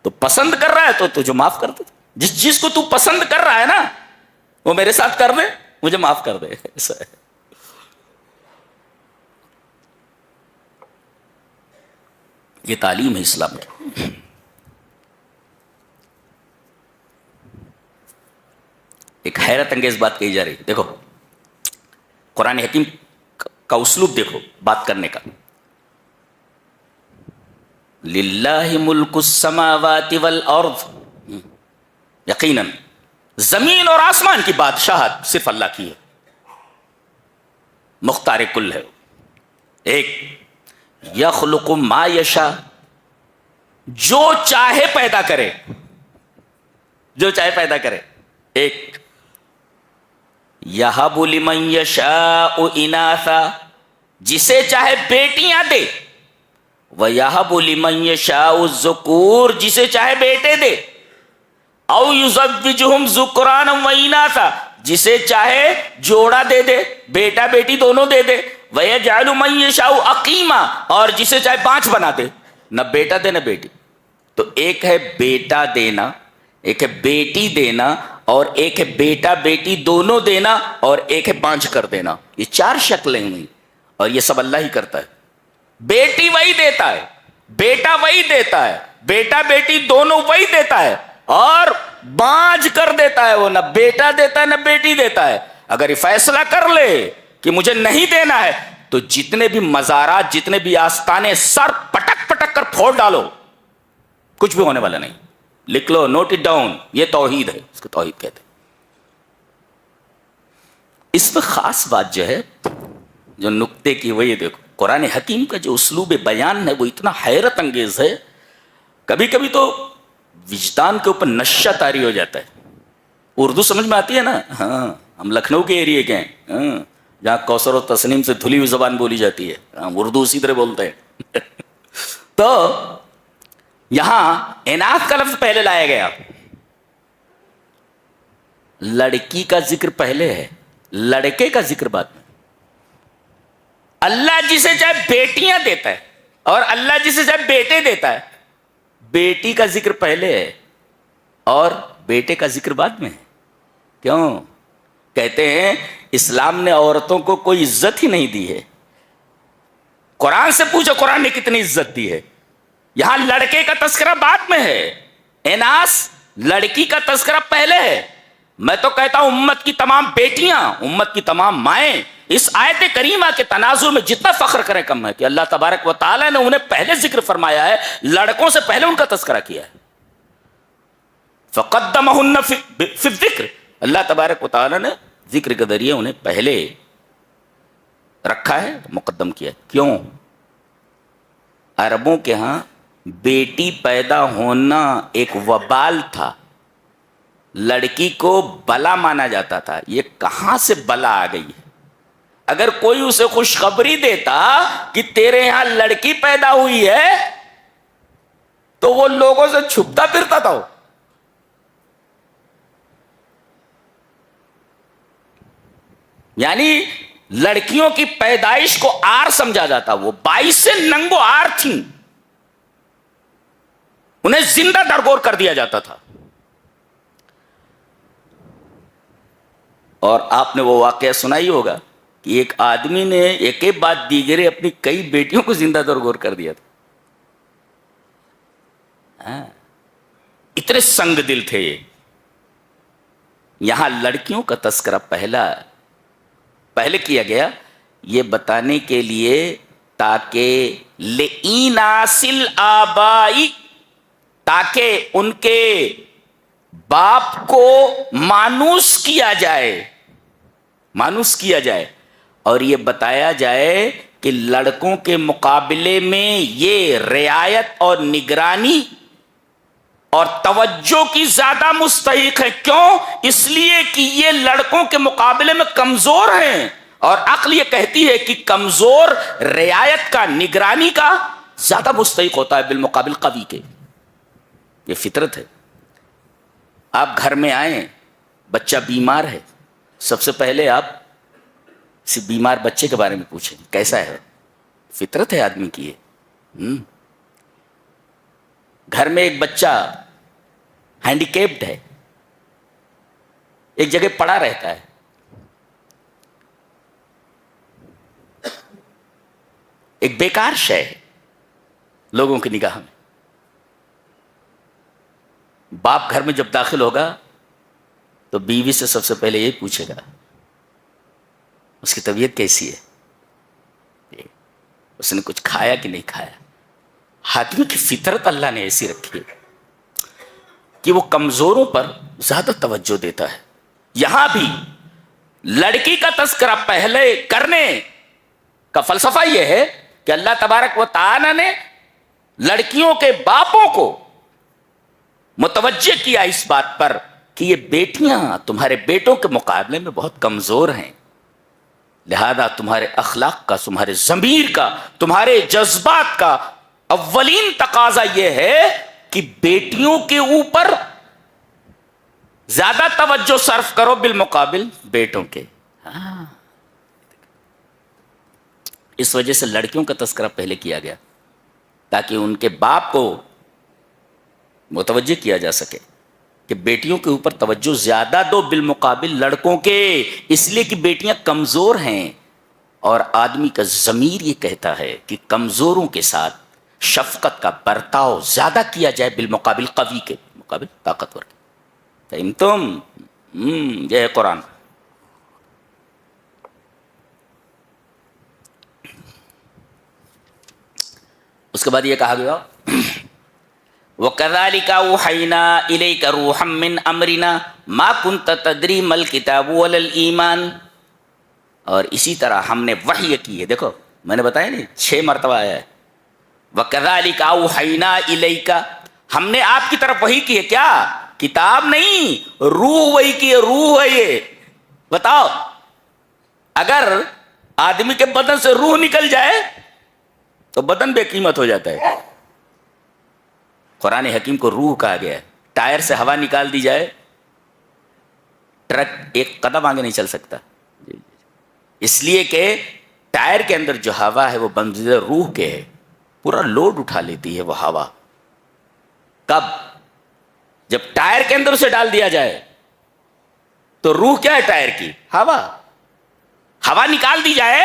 تو پسند کر رہا ہے تو تجھے معاف کر دے. جس چیز کو تو پسند کر رہا ہے نا وہ میرے ساتھ کر دے مجھے معاف کر دے. ایسا ہے. یہ تعلیم ہے اسلام کی. ایک حیرت انگیز بات کہی جا رہی. دیکھو قرآن حکیم کا اسلوب دیکھو بات کرنے کا. للہ ملک السماوات والارض یقیناً زمین اور آسمان کی بادشاہت صرف اللہ کی ہے. مختار کل ہے. ایک یخلق ما یشاء جو چاہے پیدا کرے جو چاہے پیدا کرے. ایک یہب لمن یشاء اناثا جسے چاہے بیٹیاں دے. وَيَهَبُ لِمَن يَشَاءُ الذُّكُورَ جسے چاہے بیٹے دے. او يُزَوِّجُهُمْ ذُكْرَانًا وَإِنَاثًا جسے چاہے جوڑا دے دے بیٹا بیٹی دونوں دے دے. وَيَجْعَلُ مَن يَشَاءُ عَقِيمًا اور جسے چاہے 5 بنا دے. نہ بیٹا دے نہ بیٹی. تو ایک ہے بیٹا دینا ایک ہے بیٹی دینا اور ایک ہے بیٹا بیٹی دونوں دینا اور ایک ہے 5 کر دینا. یہ 4 شکلیں ہوئی اور یہ سب اللہ ہی کرتا ہے. بیٹی وہی دیتا ہے بیٹا وہی دیتا ہے بیٹا بیٹی دونوں وہی دیتا ہے اور بانجھ کر دیتا ہے. وہ نہ بیٹا دیتا ہے نہ بیٹی دیتا ہے. اگر یہ فیصلہ کر لے کہ مجھے نہیں دینا ہے تو جتنے بھی مزارات جتنے بھی آستانے سر پٹک پٹک کر پھوڑ ڈالو کچھ بھی ہونے والا نہیں. لکھ لو نوٹ اٹ ڈاؤن. یہ توحید ہے اس کو توحید کہتے ہیں. اس میں خاص بات جو ہے جو نقطے کی وہی دیکھو قرآن حکیم کا جو اسلوب بیان ہے وہ اتنا حیرت انگیز ہے. کبھی کبھی تو وجدان کے اوپر نشہ طاری ہو جاتا ہے. اردو سمجھ میں آتی ہے نا. ہاں ہم لکھنؤ کے ایریے کے ہیں جہاں کوثر و تسنیم سے دھلی ہوئی زبان بولی جاتی ہے. اردو اسی طرح بولتے ہیں. تو یہاں اناث کا لفظ پہلے لایا گیا. لڑکی کا ذکر پہلے ہے لڑکے کا ذکر بعد میں. اللہ جسے چاہے بیٹیاں دیتا ہے اور اللہ جسے چاہے بیٹے دیتا ہے. بیٹی کا ذکر پہلے ہے اور بیٹے کا ذکر بعد میں ہے. کیوں؟ کہتے ہیں اسلام نے عورتوں کو کوئی عزت ہی نہیں دی ہے. قرآن سے پوچھو قرآن نے کتنی عزت دی ہے. یہاں لڑکے کا تذکرہ بعد میں ہے. اناس لڑکی کا تذکرہ پہلے ہے میں تو کہتا ہوں امت کی تمام بیٹیاں، امت کی تمام مائیں اس آیت کریمہ کے تناظر میں جتنا فخر کریں کم ہے کہ اللہ تبارک و تعالیٰ نے انہیں پہلے ذکر فرمایا ہے، لڑکوں سے پہلے ان کا تذکرہ کیا ہے. فقدمہن فی الذکر، اللہ تبارک و تعالیٰ نے ذکر کے ذریعے انہیں پہلے رکھا ہے، مقدم کیا ہے. کیوں؟ عربوں کے ہاں بیٹی پیدا ہونا ایک وبال تھا، لڑکی کو بلا مانا جاتا تھا. یہ کہاں سے بلا آ گئی ہے؟ اگر کوئی اسے خوشخبری دیتا کہ تیرے یہاں لڑکی پیدا ہوئی ہے تو وہ لوگوں سے چھپتا پھرتا تھا. یعنی لڑکیوں کی پیدائش کو آر سمجھا جاتا. وہ 22 سے ننگو آر تھیں، انہیں زندہ درگور کر دیا جاتا تھا. اور آپ نے وہ واقعہ سنا ہی ہوگا کہ ایک آدمی نے ایک ایک بعد دیگرے اپنی کئی بیٹیوں کو زندہ درگور کر دیا تھا. اتنے سنگ دل تھے یہ. یہاں لڑکیوں کا تذکرہ پہلے کیا گیا یہ بتانے کے لیے تاکہ لِإِنَاسِ الْآبَاءِ، تاکہ ان کے باپ کو مانوس کیا جائے اور یہ بتایا جائے کہ لڑکوں کے مقابلے میں یہ رعایت اور نگرانی اور توجہ کی زیادہ مستحق ہے. کیوں؟ اس لیے کہ یہ لڑکوں کے مقابلے میں کمزور ہیں، اور عقل یہ کہتی ہے کہ کمزور رعایت کا، نگرانی کا زیادہ مستحق ہوتا ہے بالمقابل قوی کے. یہ فطرت ہے. آپ گھر میں آئیں، بچہ بیمار ہے، سب سے پہلے آپ اس بیمار بچے کے بارے میں پوچھیں کیسا ہے. فطرت ہے آدمی کی. گھر میں ایک بچہ ہینڈیکیپڈ ہے، ایک جگہ پڑا رہتا ہے، ایک بیکار شے ہے لوگوں کی نگاہ میں. باپ گھر میں جب داخل ہوگا تو بیوی سے سب سے پہلے یہ پوچھے گا اس کی طبیعت کیسی ہے، اس نے کچھ کھایا کہ نہیں کھایا. آدمی کی فطرت اللہ نے ایسی رکھی ہے کہ وہ کمزوروں پر زیادہ توجہ دیتا ہے. یہاں بھی لڑکی کا تذکرہ پہلے کرنے کا فلسفہ یہ ہے کہ اللہ تبارک و تعالی نے لڑکیوں کے باپوں کو متوجہ کیا اس بات پر کہ یہ بیٹیاں تمہارے بیٹوں کے مقابلے میں بہت کمزور ہیں، لہذا تمہارے اخلاق کا، تمہارے ضمیر کا، تمہارے جذبات کا اولین تقاضا یہ ہے کہ بیٹیوں کے اوپر زیادہ توجہ صرف کرو بالمقابل بیٹوں کے. اس وجہ سے لڑکیوں کا تذکرہ پہلے کیا گیا تاکہ ان کے باپ کو متوجہ کیا جا سکے کہ بیٹیوں کے اوپر توجہ زیادہ دو بالمقابل لڑکوں کے، اس لیے کہ بیٹیاں کمزور ہیں اور آدمی کا ضمیر یہ کہتا ہے کہ کمزوروں کے ساتھ شفقت کا برتاؤ زیادہ کیا جائے بالمقابل قوی کے مقابل طاقتور کے. فہمتم؟ یہ ہے قرآن. اس کے بعد یہ کہا گیا وَكَذَلِكَ أَوْحَيْنَا إِلَيْكَ رُوحًا مِّنْ أَمْرِنَا مَا كُنْتَ تَدْرِي مَا الْكِتَابُ وَلَا الْإِيمَانُ. اور اسی طرح ہم نے وحی کی ہے. دیکھو میں نے بتایا نہیں 6 مرتبہ آیا ہے. وَكَذَلِكَ أَوْحَيْنَا إِلَيْكَ، ہم نے آپ کی طرف وحی کی ہے. کیا؟ کتاب نہیں، روح وحی کی ہے. روح ہے یہ. بتاؤ اگر آدمی کے بدن سے روح نکل جائے تو بدن بے قیمت ہو جاتا ہے. قرآن حکیم کو روح کہا گیا ہے. ٹائر سے ہوا نکال دی جائے ٹرک ایک قدم آگے نہیں چل سکتا، اس لیے کہ ٹائر کے اندر جو ہوا ہے وہ بنزل روح کے ہے، پورا لوڈ اٹھا لیتی ہے وہ ہوا. کب؟ جب ٹائر کے اندر اسے ڈال دیا جائے. تو روح کیا ہے ٹائر کی؟ ہوا. ہوا نکال دی جائے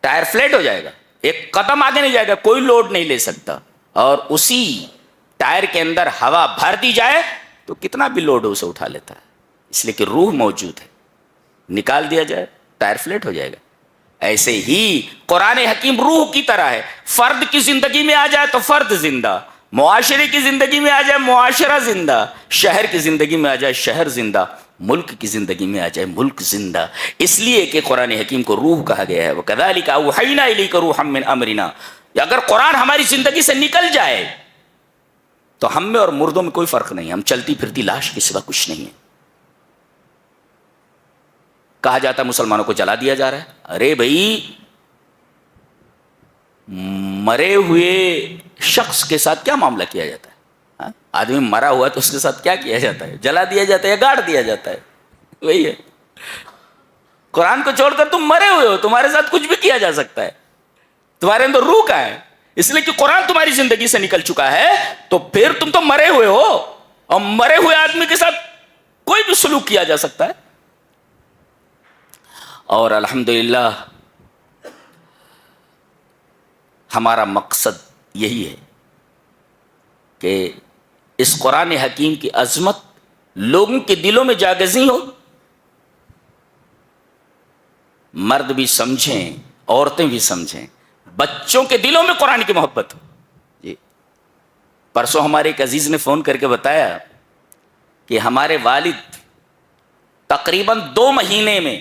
ٹائر فلیٹ ہو جائے گا، ایک قدم آگے نہیں جائے گا، کوئی لوڈ نہیں لے سکتا. اور اسی ٹائر کے اندر ہوا بھر دی جائے تو کتنا بھی لوڈ اسے اٹھا لیتا ہے. اس لیے کہ روح موجود ہے. نکال دیا جائے ٹائر فلیٹ ہو جائے گا. ایسے ہی قرآن حکیم روح کی طرح ہے. فرد کی زندگی میں آ جائے تو فرد زندہ, معاشرے کی زندگی میں آ جائے معاشرہ زندہ, شہر کی زندگی میں آ جائے شہر زندہ, ملک کی زندگی میں آ جائے ملک زندہ. اس لیے کہ قرآن حکیم کو روح کہا گیا ہے. وَكَذَلِكَ أَوْحَيْنَا إِلَيْكَ رُوحًا مِّنْ أَمْرِنَا. اگر قرآن ہماری زندگی سے نکل جائے تو ہم میں اور مردوں میں کوئی فرق نہیں, ہم چلتی پھرتی لاش کے سوا کچھ نہیں ہے. کہا جاتا ہے مسلمانوں کو جلا دیا جا رہا ہے. ارے بھائی, مرے ہوئے شخص کے ساتھ کیا معاملہ کیا جاتا ہے؟ آدمی مرا ہوا تو اس کے ساتھ کیا کیا جاتا ہے؟ جلا دیا جاتا ہے یا گاڑ دیا جاتا ہے؟ وہی ہے. قرآن کو چھوڑ کر تم مرے ہوئے ہو, تمہارے ساتھ کچھ بھی کیا جا سکتا ہے. تمہارے اندر روح کا ہے, اس لیے کہ قرآن تمہاری زندگی سے نکل چکا ہے تو پھر تم تو مرے ہوئے ہو, اور مرے ہوئے آدمی کے ساتھ کوئی بھی سلوک کیا جا سکتا ہے. اور الحمدللہ ہمارا مقصد یہی ہے کہ اس قرآن حکیم کی عظمت لوگوں کے دلوں میں جاگزی ہو, مرد بھی سمجھیں, عورتیں بھی سمجھیں, بچوں کے دلوں میں قرآن کی محبت ہو. جی, پرسوں ہمارے ایک عزیز نے فون کر کے بتایا کہ ہمارے والد تقریباً 2 مہینے میں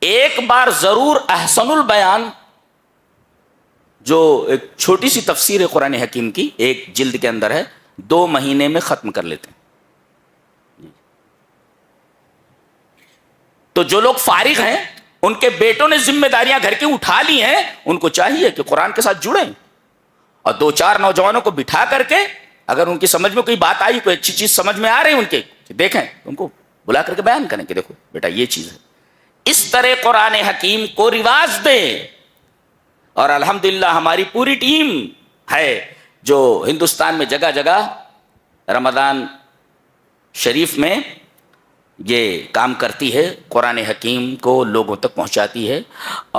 ایک بار ضرور احسن البیان, جو ایک چھوٹی سی تفسیر ہے قرآن حکیم کی, ایک جلد کے اندر ہے, 2 مہینے میں ختم کر لیتے ہیں. تو جو لوگ فارغ ہیں, ان کے بیٹوں نے ذمہ داریاں گھر کی اٹھا لی ہیں, ان کو چاہیے کہ قرآن کے ساتھ جڑیں, اور 2-4 نوجوانوں کو بٹھا کر کے اگر ان کی سمجھ میں کوئی بات آئی, کوئی اچھی چیز سمجھ میں آ رہی ہے ان کے, دیکھیں ان کو بلا کر کے بیان کریں کہ دیکھو بیٹا یہ چیز ہے. اس طرح قرآن حکیم کو رواج دیں. اور الحمدللہ ہماری پوری ٹیم ہے جو ہندوستان میں جگہ جگہ رمضان شریف میں یہ کام کرتی ہے, قرآن حکیم کو لوگوں تک پہنچاتی ہے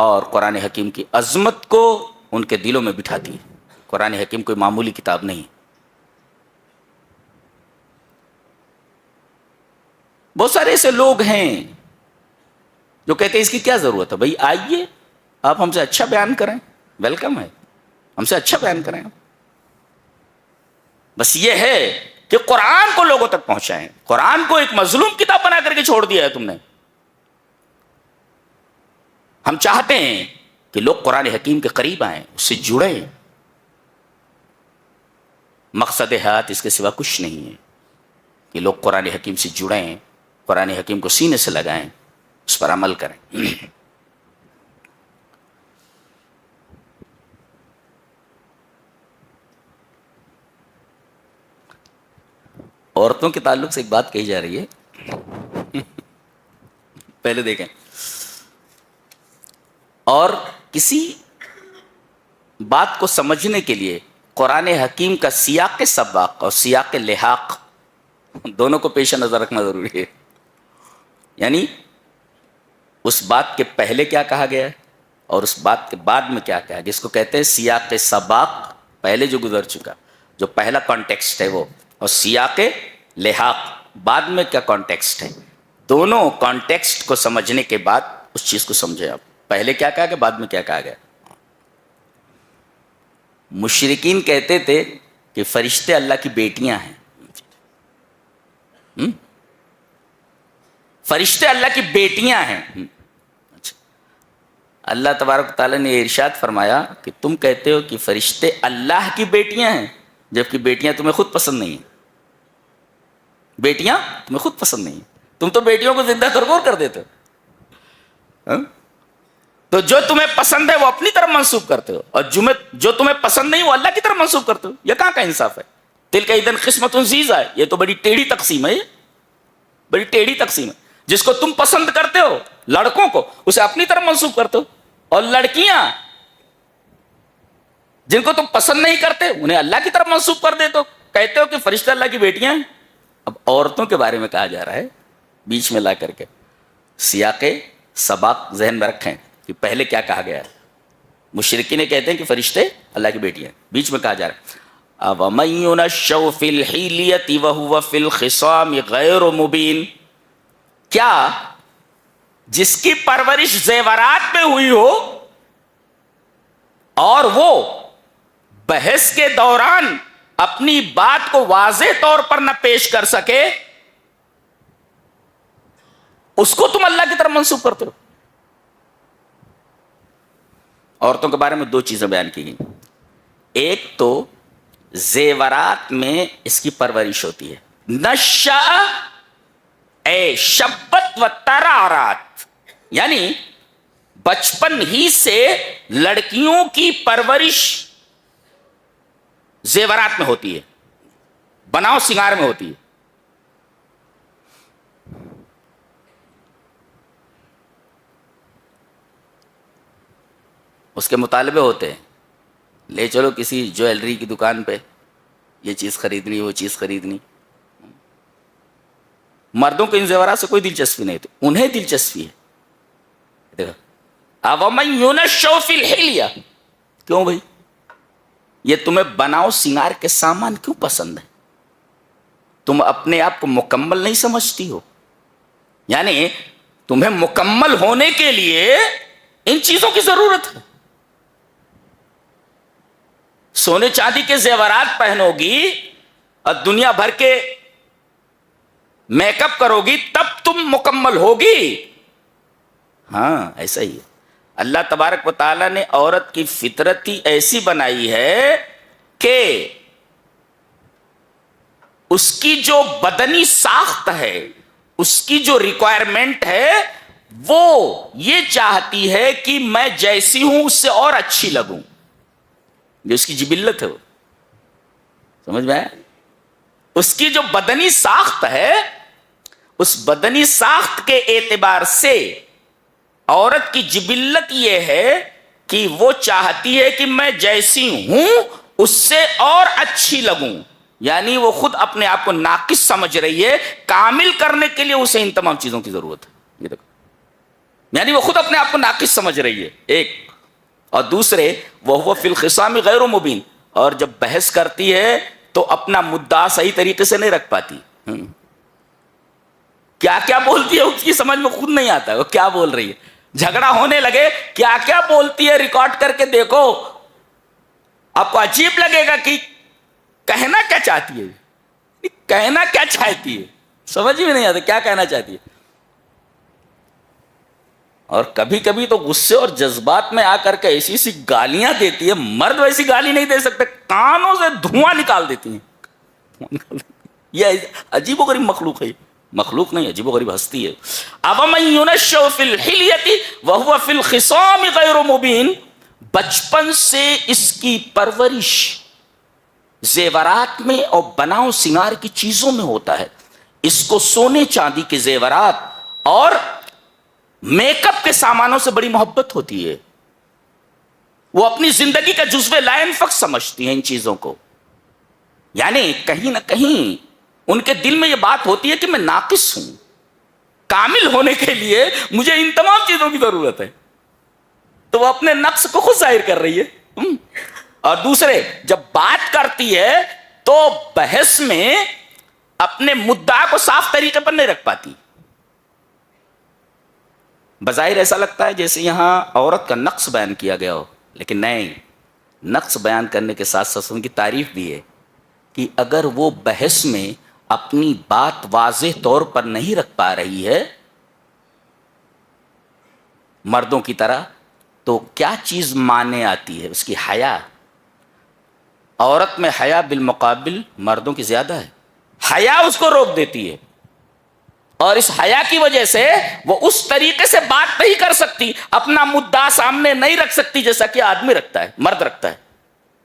اور قرآن حکیم کی عظمت کو ان کے دلوں میں بٹھاتی ہے. قرآن حکیم کوئی معمولی کتاب نہیں. بہت سارے ایسے لوگ ہیں جو کہتے ہیں اس کی کیا ضرورت ہے. بھائی آئیے, آپ ہم سے اچھا بیان کریں, ویلکم ہے, ہم سے اچھا بیان کریں. بس یہ ہے کہ قرآن کو لوگوں تک پہنچائیں. قرآن کو ایک مظلوم کتاب بنا کر کے چھوڑ دیا ہے تم نے. ہم چاہتے ہیں کہ لوگ قرآن حکیم کے قریب آئیں, اس سے جڑیں. مقصد حیات اس کے سوا کچھ نہیں ہے کہ لوگ قرآن حکیم سے جڑیں, قرآن حکیم کو سینے سے لگائیں, اس پر عمل کریں. عورتوں کے تعلق سے ایک بات کہی جا رہی ہے, پہلے دیکھیں. اور کسی بات کو سمجھنے کے لیے قرآن حکیم کا سیاق سباق اور سیاق لحاق دونوں کو پیش نظر رکھنا ضروری ہے. یعنی اس بات کے پہلے کیا کہا گیا ہے اور اس بات کے بعد میں کیا کہا, جس کو کہتے ہیں سیاق سباق, پہلے جو گزر چکا, جو پہلا کانٹیکسٹ ہے وہ, اور سیاق لحاق بعد میں کیا کانٹیکسٹ ہے. دونوں کانٹیکسٹ کو سمجھنے کے بعد اس چیز کو سمجھے آپ, پہلے کیا کہا گیا, بعد میں کیا کہا گیا. مشرکین کہتے تھے کہ فرشتے اللہ کی بیٹیاں ہیں. فرشتے اللہ کی بیٹیاں ہیں. اللہ تبارک تعالیٰ نے ارشاد فرمایا کہ تم کہتے ہو کہ فرشتے اللہ کی بیٹیاں ہیں, جبکہ بیٹیاں تمہیں خود پسند نہیں ہیں. بیٹیاں تمہیں خود پسند نہیں ہیں, تم تو بیٹیوں کو زندہ تربور کر دیتے ہو. تو جو تمہیں پسند ہے وہ اپنی طرف منسوب کرتے ہو, اور جو تمہیں پسند نہیں وہ اللہ کی طرف منسوب کرتے ہو. یہ کہاں کا انصاف ہے؟ تلک اذن قسمۃ ضیزیٰ, یہ تو بڑی ٹیڑھی تقسیم ہے. یہ بڑی ٹیڑھی تقسیم ہے. جس کو تم پسند کرتے ہو لڑکوں کو, اسے اپنی طرف منسوب کرتے ہو, اور لڑکیاں جن کو تم پسند نہیں کرتے انہیں اللہ کی طرف منسوب کر دیتے ہو, کہتے ہو کہ فرشتے اللہ کی بیٹیاں ہیں. اب عورتوں کے بارے میں کہا جا رہا ہے بیچ میں لا کر کے. سیاق سباق ذہن میں رکھیں کہ پہلے کیا کہا گیا ہے. مشرکین کہتے ہیں کہ فرشتے اللہ کی بیٹیاں ہیں, بیچ میں کہا جا رہا ہے أَوَمَن يُنَشَّأُ فِي الْحِلْيَةِ وَهُوَ فِي الْخِصَامِ غَيْرُ مُبِينٍ. کیا جس کی پرورش زیورات میں ہوئی ہو اور وہ بحث کے دوران اپنی بات کو واضح طور پر نہ پیش کر سکے، اس کو تم اللہ کی طرف منسوب کرتے ہو؟ عورتوں کے بارے میں دو چیزیں بیان کی گئی. ایک تو زیورات میں اس کی پرورش ہوتی ہے، نشا اے شبت و ترارات، یعنی بچپن ہی سے لڑکیوں کی پرورش زیورات میں ہوتی ہے، بناؤ سنگار میں ہوتی ہے. اس کے مطالبے ہوتے ہیں، لے چلو کسی جویلری کی دکان پہ، یہ چیز خریدنی وہ چیز خریدنی. مردوں کو ان زیورات سے کوئی دلچسپی نہیں ہوتی، انہیں دلچسپی ہے. دیکھو اومن یونشؤ فی الحلیہ، کیوں بھائی یہ تمہیں بناؤ سنگار کے سامان کیوں پسند ہے؟ تم اپنے آپ کو مکمل نہیں سمجھتی ہو؟ یعنی تمہیں مکمل ہونے کے لیے ان چیزوں کی ضرورت ہے. سونے چاندی کے زیورات پہنو گی اور دنیا بھر کے میک اپ کرو گی تب تم مکمل ہوگی. ہاں ایسا ہی ہے. اللہ تبارک و تعالیٰ نے عورت کی فطرت ہی ایسی بنائی ہے کہ اس کی جو بدنی ساخت ہے، اس کی جو ریکوائرمنٹ ہے، وہ یہ چاہتی ہے کہ میں جیسی ہوں اس سے اور اچھی لگوں. جو اس کی جبلت ہے، وہ سمجھ میں آیا؟ اس کی جو بدنی ساخت ہے، اس بدنی ساخت کے اعتبار سے عورت کی جبلت یہ ہے کہ وہ چاہتی ہے کہ میں جیسی ہوں اس سے اور اچھی لگوں. یعنی وہ خود اپنے آپ کو ناقص سمجھ رہی ہے، کامل کرنے کے لیے اسے ان تمام چیزوں کی ضرورت ہے. یہ دیکھو، یعنی وہ خود اپنے آپ کو ناقص سمجھ رہی ہے ایک. اور دوسرے وہ فی الخصام غیر مبین، اور جب بحث کرتی ہے تو اپنا مدعا صحیح طریقے سے نہیں رکھ پاتی. کیا کیا بولتی ہے اس کی سمجھ میں خود نہیں آتا ہے وہ کیا بول رہی ہے. جھگڑا ہونے لگے کیا کیا بولتی ہے ریکارڈ کر کے دیکھو، آپ کو عجیب لگے گا کہ کہنا کیا چاہتی ہے، کہنا کیا چاہتی ہے سمجھ میں نہیں آتا کیا کہنا چاہتی ہے. اور کبھی کبھی تو غصے اور جذبات میں آ کر کے ایسی ایسی گالیاں دیتی ہے، مرد ویسی گالی نہیں دے سکتے، کانوں سے دھواں نکال دیتی ہیں. یہ عجیب و غریب مخلوق ہے، مخلوق نہیں عجیب و غریب ہستی ہے. اومن ینشأ فی الحلیۃ وہو فی الخصام غیر مبین، بچپن سے اس کی پرورش زیورات میں اور بناؤ سنگار کی چیزوں میں ہوتا ہے. اس کو سونے چاندی کے زیورات اور میک اپ کے سامانوں سے بڑی محبت ہوتی ہے. وہ اپنی زندگی کا جزو لا ينفک سمجھتی ہیں ان چیزوں کو. یعنی کہیں نہ کہیں ان کے دل میں یہ بات ہوتی ہے کہ میں ناقص ہوں، کامل ہونے کے لیے مجھے ان تمام چیزوں کی ضرورت ہے. تو وہ اپنے نقص کو خود ظاہر کر رہی ہے. اور دوسرے جب بات کرتی ہے تو بحث میں اپنے مدعا کو صاف طریقے پر نہیں رکھ پاتی. بظاہر ایسا لگتا ہے جیسے یہاں عورت کا نقص بیان کیا گیا ہو، لیکن نہیں، نقص بیان کرنے کے ساتھ ساتھ ان کی تعریف بھی ہے کہ اگر وہ بحث میں اپنی بات واضح طور پر نہیں رکھ پا رہی ہے مردوں کی طرح، تو کیا چیز مانے آتی ہے؟ اس کی حیا. عورت میں حیا بالمقابل مردوں کی زیادہ ہے. حیا اس کو روک دیتی ہے، اور اس حیا کی وجہ سے وہ اس طریقے سے بات نہیں کر سکتی، اپنا مدعا سامنے نہیں رکھ سکتی جیسا کہ آدمی رکھتا ہے، مرد رکھتا ہے.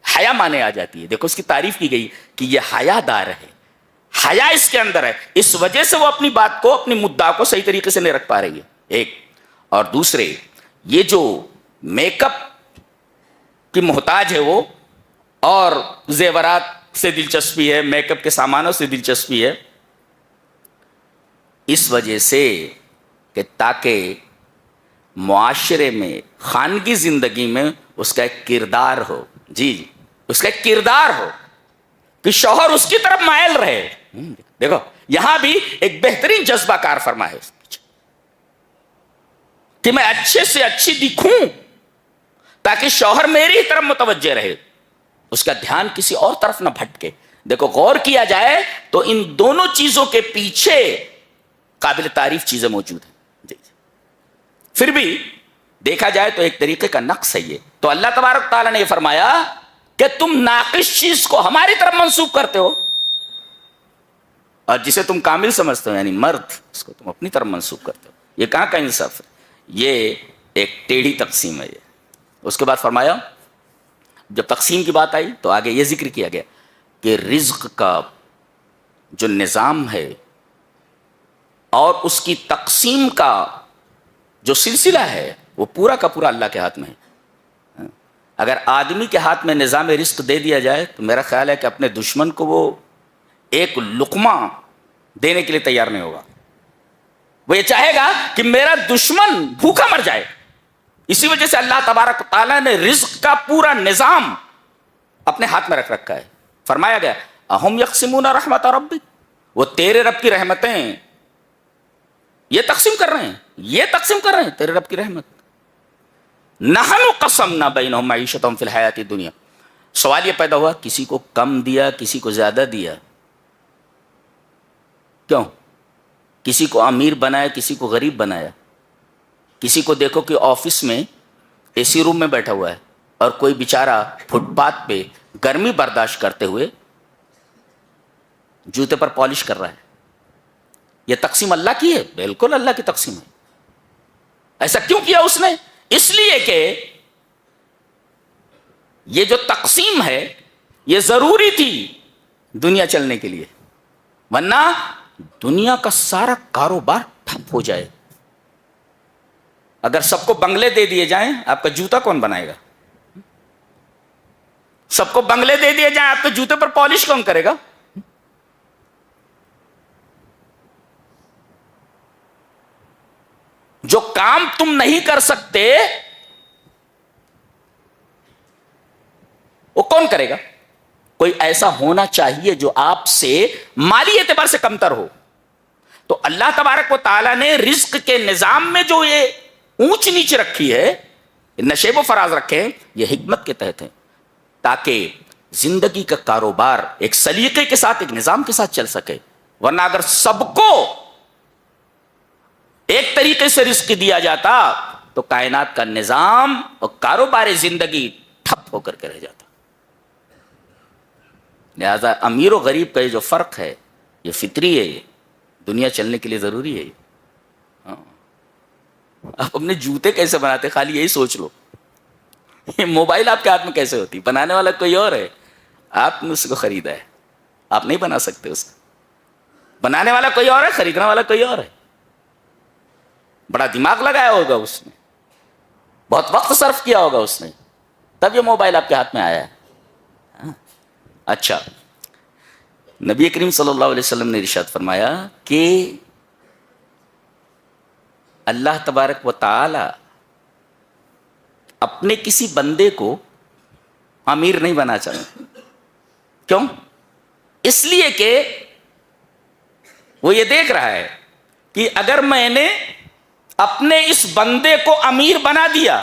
حیا مانے آ جاتی ہے. دیکھو اس کی تعریف کی گئی کہ یہ حیا دار ہے، حیا اس کے اندر ہے، اس وجہ سے وہ اپنی بات کو، اپنی مدعا کو صحیح طریقے سے نہیں رکھ پا رہی ہے ایک. اور دوسرے یہ جو میک اپ کی محتاج ہے وہ، اور زیورات سے دلچسپی ہے، میک اپ کے سامانوں سے دلچسپی ہے، اس وجہ سے کہ تاکہ معاشرے میں، خانگی زندگی میں اس کا ایک کردار ہو. جی اس کا ایک کردار ہو کہ شوہر اس کی طرف مائل رہے. دیکھو یہاں بھی ایک بہترین جذبہ کار فرما ہے اس پیچھے. کہ میں اچھے سے اچھی دکھوں تاکہ شوہر میری ہی طرف متوجہ رہے، اس کا دھیان کسی اور طرف نہ بھٹکے. دیکھو غور کیا جائے تو ان دونوں چیزوں کے پیچھے قابل تعریف چیزیں موجود ہیں. جی. پھر بھی دیکھا جائے تو ایک طریقے کا نقص ہے یہ. تو اللہ تبارک تعالیٰ نے یہ فرمایا کہ تم ناقص چیز کو ہماری طرف منسوب کرتے ہو، اور جسے تم کامل سمجھتے ہو یعنی مرد، اس کو تم اپنی طرف منسوب کرتے ہو. یہ کہاں کا انصاف ہے؟ یہ ایک ٹیڑھی تقسیم ہے یہ. اس کے بعد فرمایا جب تقسیم کی بات آئی تو آگے یہ ذکر کیا گیا کہ رزق کا جو نظام ہے اور اس کی تقسیم کا جو سلسلہ ہے وہ پورا کا پورا اللہ کے ہاتھ میں ہے. اگر آدمی کے ہاتھ میں نظام رزق دے دیا جائے تو میرا خیال ہے کہ اپنے دشمن کو وہ ایک لقمہ دینے کے لیے تیار نہیں ہوگا. وہ یہ چاہے گا کہ میرا دشمن بھوکا مر جائے. اسی وجہ سے اللہ تبارک تعالیٰ نے رزق کا پورا نظام اپنے ہاتھ میں رکھ رکھا ہے. فرمایا گیا اہم یقسمون رحمت ربک، وہ تیرے رب کی رحمتیں یہ تقسیم کر رہے ہیں، یہ تقسیم کر رہے ہیں تیرے رب کی رحمت. نحن قسمنا بینہم معیشتہم فی الحیات الدنیا. سوال یہ پیدا ہوا کسی کو کم دیا کسی کو زیادہ دیا، کیوں؟ کسی کو امیر بنایا کسی کو غریب بنایا. کسی کو دیکھو کہ آفس میں اے سی روم میں بیٹھا ہوا ہے اور کوئی بیچارہ فٹ پاتھ پہ گرمی برداشت کرتے ہوئے جوتے پر پالش کر رہا ہے. یہ تقسیم اللہ کی ہے؟ بالکل اللہ کی تقسیم ہے. ایسا کیوں کیا اس نے؟ اس لیے کہ یہ جو تقسیم ہے یہ ضروری تھی دنیا چلنے کے لیے، ورنہ دنیا کا سارا کاروبار ٹھپ ہو جائے. اگر سب کو بنگلے دے دیے جائیں آپ کا جوتا کون بنائے گا؟ سب کو بنگلے دے دیے جائیں آپ کے جوتے پر پالش کون کرے گا؟ جو کام تم نہیں کر سکتے وہ کون کرے گا؟ کوئی ایسا ہونا چاہیے جو آپ سے مالی اعتبار سے کمتر ہو. تو اللہ تبارک و تعالیٰ نے رزق کے نظام میں جو یہ اونچ نیچ رکھی ہے، نشیب و فراز رکھے ہیں، یہ حکمت کے تحت ہے تاکہ زندگی کا کاروبار ایک سلیقے کے ساتھ ایک نظام کے ساتھ چل سکے. ورنہ اگر سب کو ایک طریقے سے رزق دیا جاتا تو کائنات کا نظام اور کاروبار زندگی ٹھپ ہو کر کے رہ جاتا. لہذا امیر و غریب کا یہ جو فرق ہے یہ فطری ہے، یہ دنیا چلنے کے لیے ضروری ہے. آپ اپنے جوتے کیسے بناتے خالی یہی سوچ لو. یہ موبائل آپ کے ہاتھ میں کیسے ہوتی؟ بنانے والا کوئی اور ہے، آپ نے اس کو خریدا ہے، آپ نہیں بنا سکتے اس کو. بنانے والا کوئی اور ہے، خریدنے والا کوئی اور ہے. بڑا دماغ لگایا ہوگا اس نے، بہت وقت صرف کیا ہوگا اس نے، تب یہ موبائل آپ کے ہاتھ میں آیا ہے. اچھا، نبی کریم صلی اللہ علیہ وسلم نے ارشاد فرمایا کہ اللہ تبارک و تعالی اپنے کسی بندے کو امیر نہیں بنا چاہتے. کیوں؟ اس لیے کہ وہ یہ دیکھ رہا ہے کہ اگر میں نے اپنے اس بندے کو امیر بنا دیا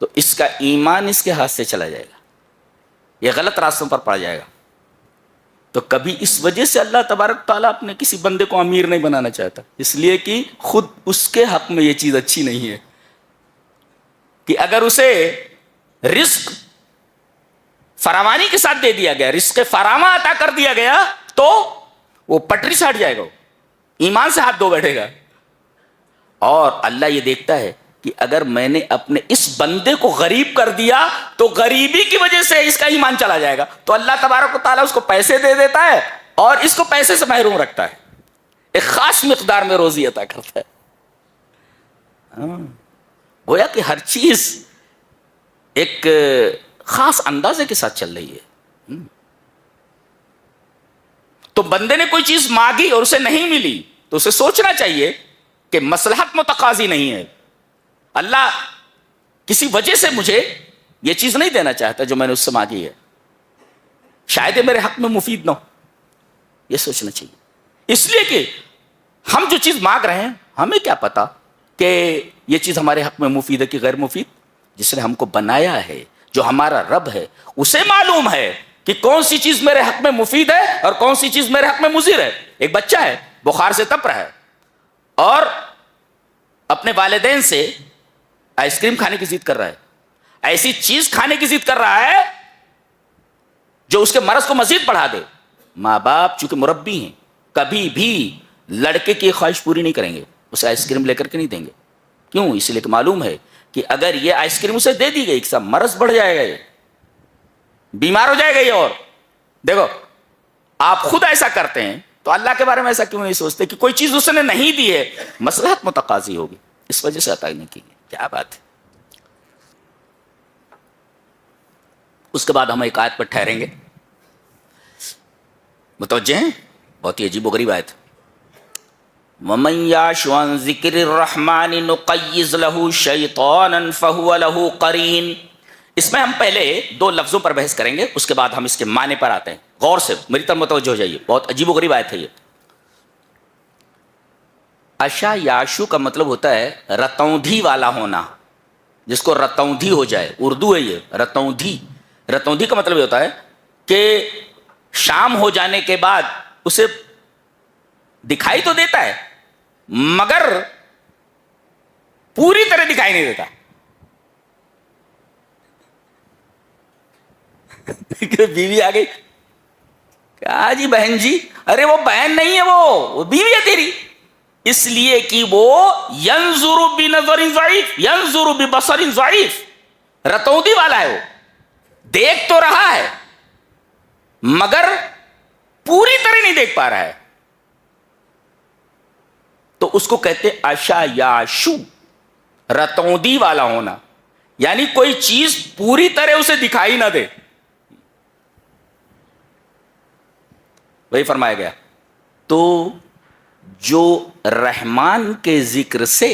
تو اس کا ایمان اس کے ہاتھ سے چلا جائے گا، یہ غلط راستوں پر پڑ جائے گا. تو کبھی اس وجہ سے اللہ تبارک تعالیٰ اپنے کسی بندے کو امیر نہیں بنانا چاہتا، اس لیے کہ خود اس کے حق میں یہ چیز اچھی نہیں ہے کہ اگر اسے رزق فراوانی کے ساتھ دے دیا گیا، رزق فراواں عطا کر دیا گیا تو وہ پٹری سے ہٹ جائے گا، ایمان سے ہاتھ دھو بیٹھے گا. اور اللہ یہ دیکھتا ہے کہ اگر میں نے اپنے اس بندے کو غریب کر دیا تو غریبی کی وجہ سے اس کا ایمان چلا جائے گا. تو اللہ تبارک و تعالیٰ اس کو پیسے دے دیتا ہے اور اس کو پیسے سے محروم رکھتا ہے، ایک خاص مقدار میں روزی عطا کرتا ہے. گویا کہ ہر چیز ایک خاص اندازے کے ساتھ چل رہی ہے. تو بندے نے کوئی چیز مانگی اور اسے نہیں ملی تو اسے سوچنا چاہیے کہ مصلحت متقاضی نہیں ہے، اللہ کسی وجہ سے مجھے یہ چیز نہیں دینا چاہتا جو میں نے اس سے مانگی ہے، شاید یہ میرے حق میں مفید نہ ہو. یہ سوچنا چاہیے. اس لیے کہ ہم جو چیز مانگ رہے ہیں ہمیں کیا پتا کہ یہ چیز ہمارے حق میں مفید ہے کہ غیر مفید؟ جس نے ہم کو بنایا ہے، جو ہمارا رب ہے، اسے معلوم ہے کہ کون سی چیز میرے حق میں مفید ہے اور کون سی چیز میرے حق میں مضر ہے۔ ایک بچہ ہے بخار سے تپ رہا ہے اور اپنے والدین سے آئس کریم کھانے کی ضد کر رہا ہے، ایسی چیز کھانے کی ضد کر رہا ہے جو اس کے مرض کو مزید بڑھا دے۔ ماں باپ چونکہ مربی ہیں، کبھی بھی لڑکے کی خواہش پوری نہیں کریں گے، اسے آئس کریم لے کر کے نہیں دیں گے۔ کیوں؟ اس لیے کہ معلوم ہے کہ اگر یہ آئس کریم اسے دے دی گئی سب مرض بڑھ جائے گا، یہ بیمار ہو جائے گا۔ یہ اور دیکھو آپ خود ایسا کرتے ہیں تو اللہ کے بارے میں ایسا کیوں نہیں سوچتے کہ کوئی چیز اس نے نہیں دی ہے، مصلحت متقاضی ہوگی، اس وجہ سے عطا نہیں کی گئی۔ کیا بات ہے۔ اس کے بعد ہم ایک آیت پر ٹھہریں گے، متوجہ ہیں؟ بہت ہی عجیب و غریب آیت۔ وَمَن يَعْشُ عَن ذِكْرِ الرَّحْمَنِ نُقَيِّضْ لَهُ شَيْطَانًا فَهُوَ لَهُ قَرِينٌ۔ اس میں ہم پہلے دو لفظوں پر بحث کریں گے، اس کے بعد ہم اس کے معنی پر آتے ہیں۔ غور سے میری طرف متوجہ ہو جائیے، بہت عجیب و غریب آیت ہے یہ۔ اشا یاشو کا مطلب ہوتا ہے رتوندھی والا ہونا، جس کو رتوندھی ہو جائے، اردو ہے یہ رتوندھی۔ رتوندھی کا مطلب یہ ہوتا ہے کہ شام ہو جانے کے بعد اسے دکھائی تو دیتا ہے مگر پوری طرح دکھائی نہیں دیتا۔ بیوی آ گئی، کہا جی بہن جی، ارے وہ بہن نہیں ہے، وہ بیوی ہے تیری، اس لیے کہ وہ ینظر بنظر ضعیف ینظر ببصر ضعیف، رتوندی والا ہے، وہ دیکھ تو رہا ہے مگر پوری طرح نہیں دیکھ پا رہا ہے، تو اس کو کہتے اشا یاشو، رتوندی والا ہونا، یعنی کوئی چیز پوری طرح اسے دکھائی نہ دے۔ وہی فرمایا گیا۔ تو جو رحمان کے ذکر سے،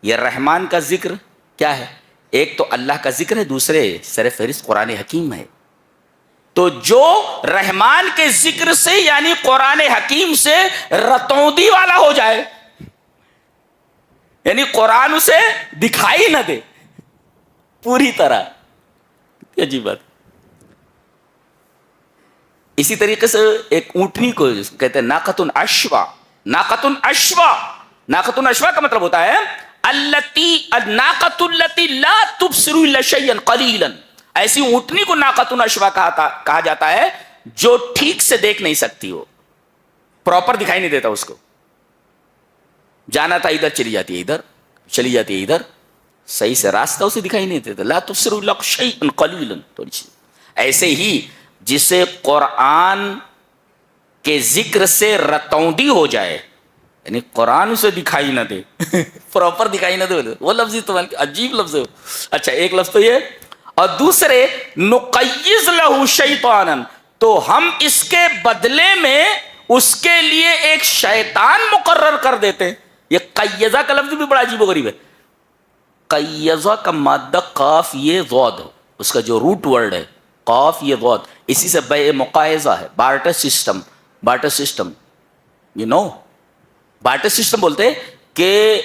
یہ رحمان کا ذکر کیا ہے؟ ایک تو اللہ کا ذکر ہے، دوسرے سر فہرست قرآن حکیم ہے۔ تو جو رحمان کے ذکر سے یعنی قرآن حکیم سے رتوندی والا ہو جائے، یعنی قرآن اسے دکھائی نہ دے پوری طرح، عجیب بات۔ اسی طریقے سے ایک اونٹنی کو کہتے ہیں ناقۃ اشوا۔ ناقۃ اشوا، ناقۃ اشوا کا مطلب ہوتا ہے الناقۃ التي لا تبصر الا شيئا قليلا۔ ایسی اونٹنی کو ناقۃ اشوا کہا جاتا ہے جو ٹھیک سے دیکھ نہیں سکتی، ہو پراپر دکھائی نہیں دیتا، اس کو جانا تھا ادھر چلی جاتی ہے، ادھر چلی جاتی ہے، ادھر صحیح سے راستہ اسے دکھائی نہیں دیتا۔ لا تبصر الا شيئا قليلا، تھوڑی سی ایسے ہی جسے قرآن کے ذکر سے رتوندی ہو جائے، یعنی قرآن اسے دکھائی نہ دے پراپر دکھائی نہ دے، وہ لفظ تو عجیب لفظ ہے۔ اچھا ایک لفظ تو یہ، اور دوسرے نقیض لہ شیطانا، تو ہم اس کے بدلے میں اس کے لیے ایک شیطان مقرر کر دیتے ہیں۔ یہ قیضہ کا لفظ بھی بڑا عجیب و غریب ہے۔ قیضہ کا مادہ قاف یہ ضاد، اس کا جو روٹ ورڈ ہے قاف یہ ضاد، اسی سے بے مقایضہ ہے، barter system. Barter system you know, barter system بولتے ہیں کہ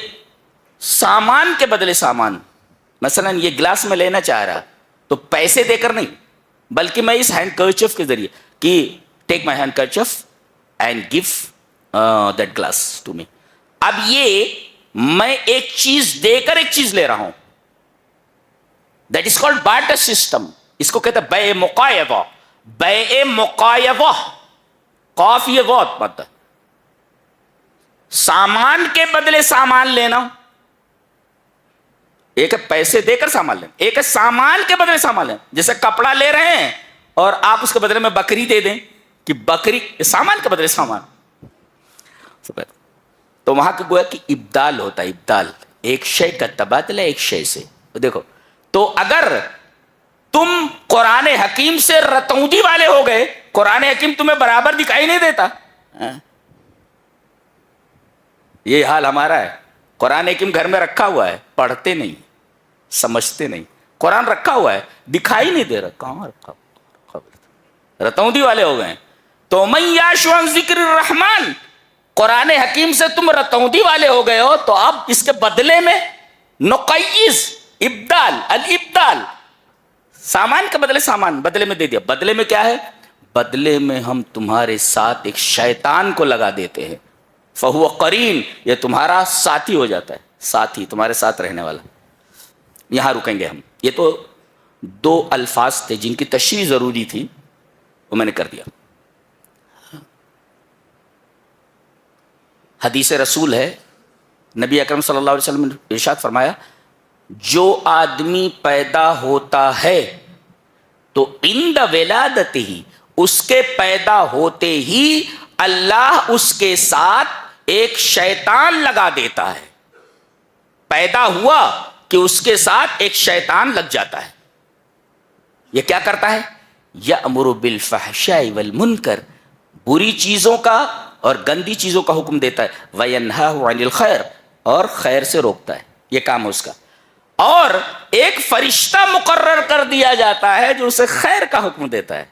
سامان کے بدلے سامان، مثلا یہ گلاس میں لینا چاہ رہا تو پیسے دے کر نہیں، بلکہ میں اس ہینڈ کرچف کے ذریعے کہ take my handkerchief and give that glass to me, اب یہ میں ایک چیز دے کر ایک چیز لے رہا ہوں، that is called barter system. اس کو کہتے ہیں بے مقایضہ، بے مقایضہ، قاف یہ بہت مطلب سامان کے بدلے سامان لینا، ایک ہے پیسے دے کر سامان لینا، ایک ہے سامان کے بدلے سامان لینا۔ جیسے کپڑا لے رہے ہیں اور آپ اس کے بدلے میں بکری دے دیں کہ بکری، سامان کے بدلے سامان، تو وہاں کا گویا کہ ابدال ہوتا ہے، ابدال، ایک شے کا تبادلہ ایک شے سے۔ دیکھو تو اگر تم قرآن حکیم سے رتوندی والے ہو گئے، قرآن حکیم تمہیں برابر دکھائی نہیں دیتا، یہ حال ہمارا ہے۔ قرآن حکیم گھر میں رکھا ہوا ہے، پڑھتے نہیں، سمجھتے نہیں، قرآن رکھا ہوا ہے دکھائی نہیں دے رہا، کہاں رکھا ہوا، رتوندی والے ہو گئے۔ تو من یعش عن ذکر الرحمن، قرآن حکیم سے تم رتوندی والے ہو گئے ہو تو اب اس کے بدلے میں نقیز، ابدال، الابدال، سامان کے بدلے سامان بدلے میں دے دیا. بدلے میں کیا ہے؟ بدلے میں ہم تمہارے ساتھ ایک شیطان کو لگا دیتے ہیں. فہو قرین، یہ تمہارا ساتھی ہو جاتا ہے، ساتھی تمہارے ساتھ رہنے والا. یہاں رکیں گے ہم. یہ تو دو الفاظ تھے جن کی تشریح ضروری تھی، وہ میں نے کر دیا. حدیث رسول ہے، نبی اکرم صلی اللہ علیہ وسلم نے ارشاد فرمایا، جو آدمی پیدا ہوتا ہے تو عند ولادتہ ہی، اس کے پیدا ہوتے ہی اللہ اس کے ساتھ ایک شیطان لگا دیتا ہے. پیدا ہوا کہ اس کے ساتھ ایک شیطان لگ جاتا ہے. یہ کیا کرتا ہے؟ یأمر بالفحشاء والمنکر، بری چیزوں کا اور گندی چیزوں کا حکم دیتا ہے. وینہاہ عن الخیر، اور خیر سے روکتا ہے. یہ کام ہے اس کا. اور ایک فرشتہ مقرر کر دیا جاتا ہے جو اسے خیر کا حکم دیتا ہے.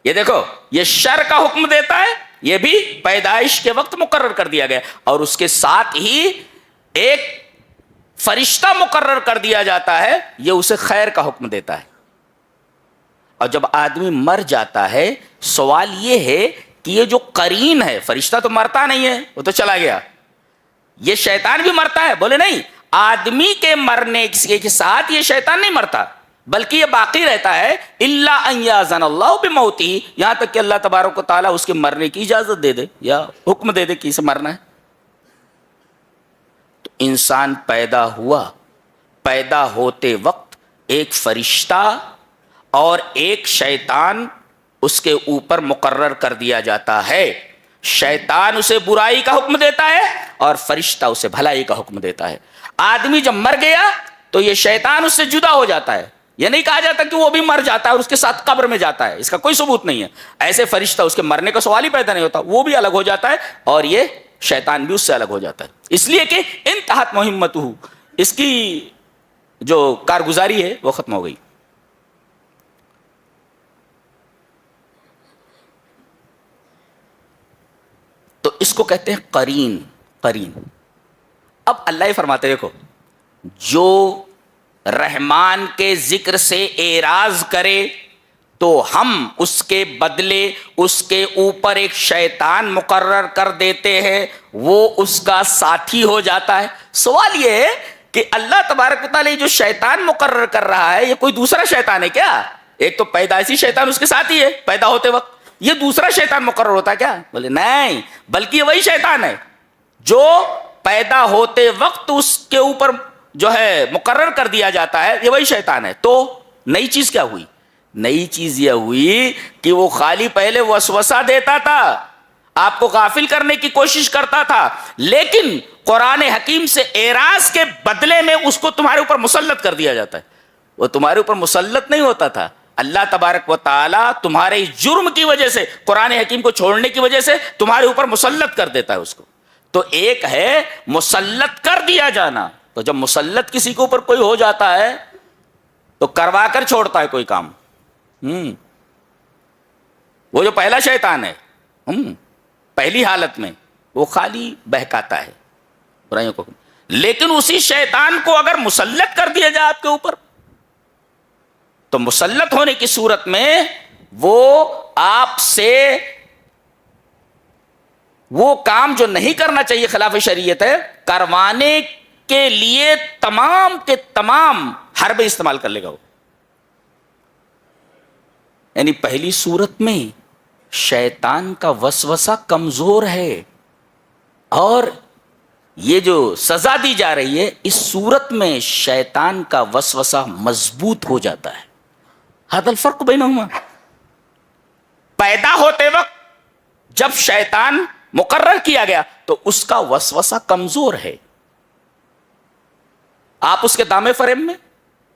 یہ دیکھو، یہ شر کا حکم دیتا ہے، یہ بھی پیدائش کے وقت مقرر کر دیا گیا. اور اس کے ساتھ ہی ایک فرشتہ مقرر کر دیا جاتا ہے، یہ اسے خیر کا حکم دیتا ہے. اور جب آدمی مر جاتا ہے، سوال یہ ہے کہ یہ جو قرین ہے، فرشتہ تو مرتا نہیں ہے، وہ تو چلا گیا. یہ شیطان بھی مرتا ہے؟ بولے نہیں. آدمی کے مرنے کے ساتھ یہ شیطان نہیں مرتا، بلکہ یہ باقی رہتا ہے. الا ان یاذن اللہ بموتہ، یہاں تک کہ اللہ تبارک و تعالیٰ اس کے مرنے کی اجازت دے دے یا حکم دے دے کہ اسے مرنا ہے. تو انسان پیدا ہوا، پیدا ہوتے وقت ایک فرشتہ اور ایک شیطان اس کے اوپر مقرر کر دیا جاتا ہے. شیطان اسے برائی کا حکم دیتا ہے اور فرشتہ اسے بھلائی کا حکم دیتا ہے. آدمی جب مر گیا تو یہ شیطان اس سے جدا ہو جاتا ہے. یہ نہیں کہا جاتا کہ وہ بھی مر جاتا ہے اور اس کے ساتھ قبر میں جاتا ہے، اس کا کوئی ثبوت نہیں ہے. ایسے فرشتہ، اس کے مرنے کا سوال ہی پیدا نہیں ہوتا، وہ بھی الگ ہو جاتا ہے اور یہ شیطان بھی اس سے الگ ہو جاتا ہے. اس لیے کہ انتہت مہمتہ، اس کی جو کارگزاری ہے وہ ختم ہو گئی. تو اس کو کہتے ہیں قرین. قرین. اب اللہ ہی فرماتے، دیکھو، جو رحمان کے ذکر سے اعراض کرے تو ہم اس کے بدلے اس کے اوپر ایک شیطان مقرر کر دیتے ہیں، وہ اس کا ساتھی ہو جاتا ہے. سوال یہ ہے کہ اللہ تبارک و تعالیٰ جو شیطان مقرر کر رہا ہے، یہ کوئی دوسرا شیطان ہے کیا؟ ایک تو پیدائشی شیطان اس کے ساتھ ہی ہے پیدا ہوتے وقت، یہ دوسرا شیطان مقرر ہوتا ہے کیا؟ بولے نہیں، بلکہ یہ وہی شیطان ہے جو پیدا ہوتے وقت اس کے اوپر جو ہے مقرر کر دیا جاتا ہے، یہ وہی شیطان ہے. تو نئی چیز کیا ہوئی؟ نئی چیز یہ ہوئی کہ وہ خالی پہلے وسوسہ دیتا تھا، آپ کو غافل کرنے کی کوشش کرتا تھا، لیکن قرآن حکیم سے اعراض کے بدلے میں اس کو تمہارے اوپر مسلط کر دیا جاتا ہے. وہ تمہارے اوپر مسلط نہیں ہوتا تھا، اللہ تبارک و تعالیٰ تمہارے جرم کی وجہ سے، قرآن حکیم کو چھوڑنے کی وجہ سے تمہارے اوپر مسلط کر دیتا ہے اس کو. تو ایک ہے مسلط کر دیا جانا. تو جب مسلط کسی کے اوپر کوئی ہو جاتا ہے تو کروا کر چھوڑتا ہے کوئی کام. وہ جو پہلا شیطان ہے، پہلی حالت میں وہ خالی بہکاتا ہے برائیوں کو، لیکن اسی شیطان کو اگر مسلط کر دیا جائے آپ کے اوپر، تو مسلط ہونے کی صورت میں وہ آپ سے وہ کام جو نہیں کرنا چاہیے خلاف شریعت ہے، کروانے کے لیے تمام کے تمام حربے استعمال کر لے گا وہ. یعنی پہلی صورت میں شیطان کا وسوسہ کمزور ہے، اور یہ جو سزا دی جا رہی ہے اس صورت میں شیطان کا وسوسہ مضبوط ہو جاتا ہے. ھذا الفرق بینہما. پیدا ہوتے وقت جب شیطان مقرر کیا گیا تو اس کا وسوسہ کمزور ہے، آپ اس کے دامے فریب میں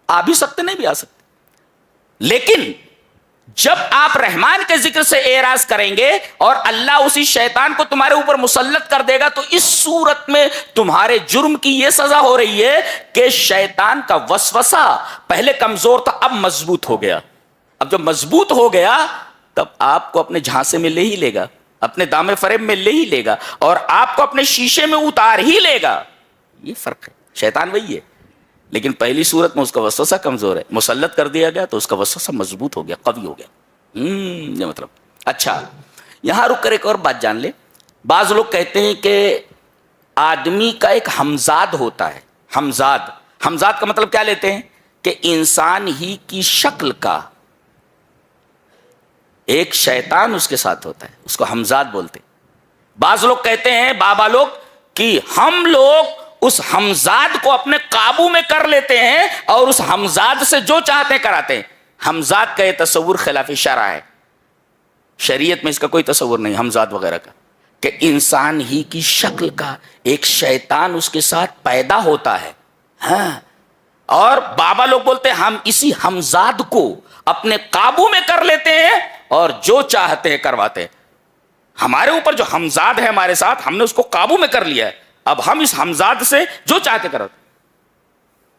آ بھی سکتے نہیں بھی آ سکتے. لیکن جب آپ رحمان کے ذکر سے اعراض کریں گے اور اللہ اسی شیطان کو تمہارے اوپر مسلط کر دے گا، تو اس صورت میں تمہارے جرم کی یہ سزا ہو رہی ہے کہ شیطان کا وسوسہ پہلے کمزور تھا، اب مضبوط ہو گیا. اب جب مضبوط ہو گیا تب آپ کو اپنے جھانسے میں لے ہی لے گا. اپنے دامے فریب میں لے ہی لے گا اور آپ کو اپنے شیشے میں اتار ہی لے گا. یہ فرق ہے. شیطان وہی ہے لیکن پہلی صورت میں اس کا وسوسہ کمزور ہے, مسلط کر دیا گیا تو اس کا وسوسہ مضبوط ہو گیا, قوی ہو گیا. یہ مطلب. اچھا یہاں رک کر ایک اور بات جان لے. بعض لوگ کہتے ہیں کہ آدمی کا ایک ہمزاد ہوتا ہے. ہمزاد کا مطلب کیا لیتے ہیں کہ انسان ہی کی شکل کا ایک شیطان اس کے ساتھ ہوتا ہے, اس کو ہمزاد بولتے ہیں. بعض لوگ کہتے ہیں بابا لوگ کہ ہم لوگ اس ہمزاد کو اپنے قابو میں کر لیتے ہیں اور اس ہمزاد سے جو چاہتے ہیں کراتے ہیں. ہمزاد کا یہ تصور خلاف شرع ہے. شریعت میں اس کا کوئی تصور نہیں ہمزاد وغیرہ کا, کہ انسان ہی کی شکل کا ایک شیطان اس کے ساتھ پیدا ہوتا ہے. ہاں, اور بابا لوگ بولتے ہیں ہم اسی ہمزاد کو اپنے قابو میں کر لیتے ہیں اور جو چاہتے ہیں کرواتے ہیں. ہمارے اوپر جو ہمزاد ہے ہمارے ساتھ, ہم نے اس کو قابو میں کر لیا ہے, اب ہم اس ہمزاد سے جو چاہتے کرواتے.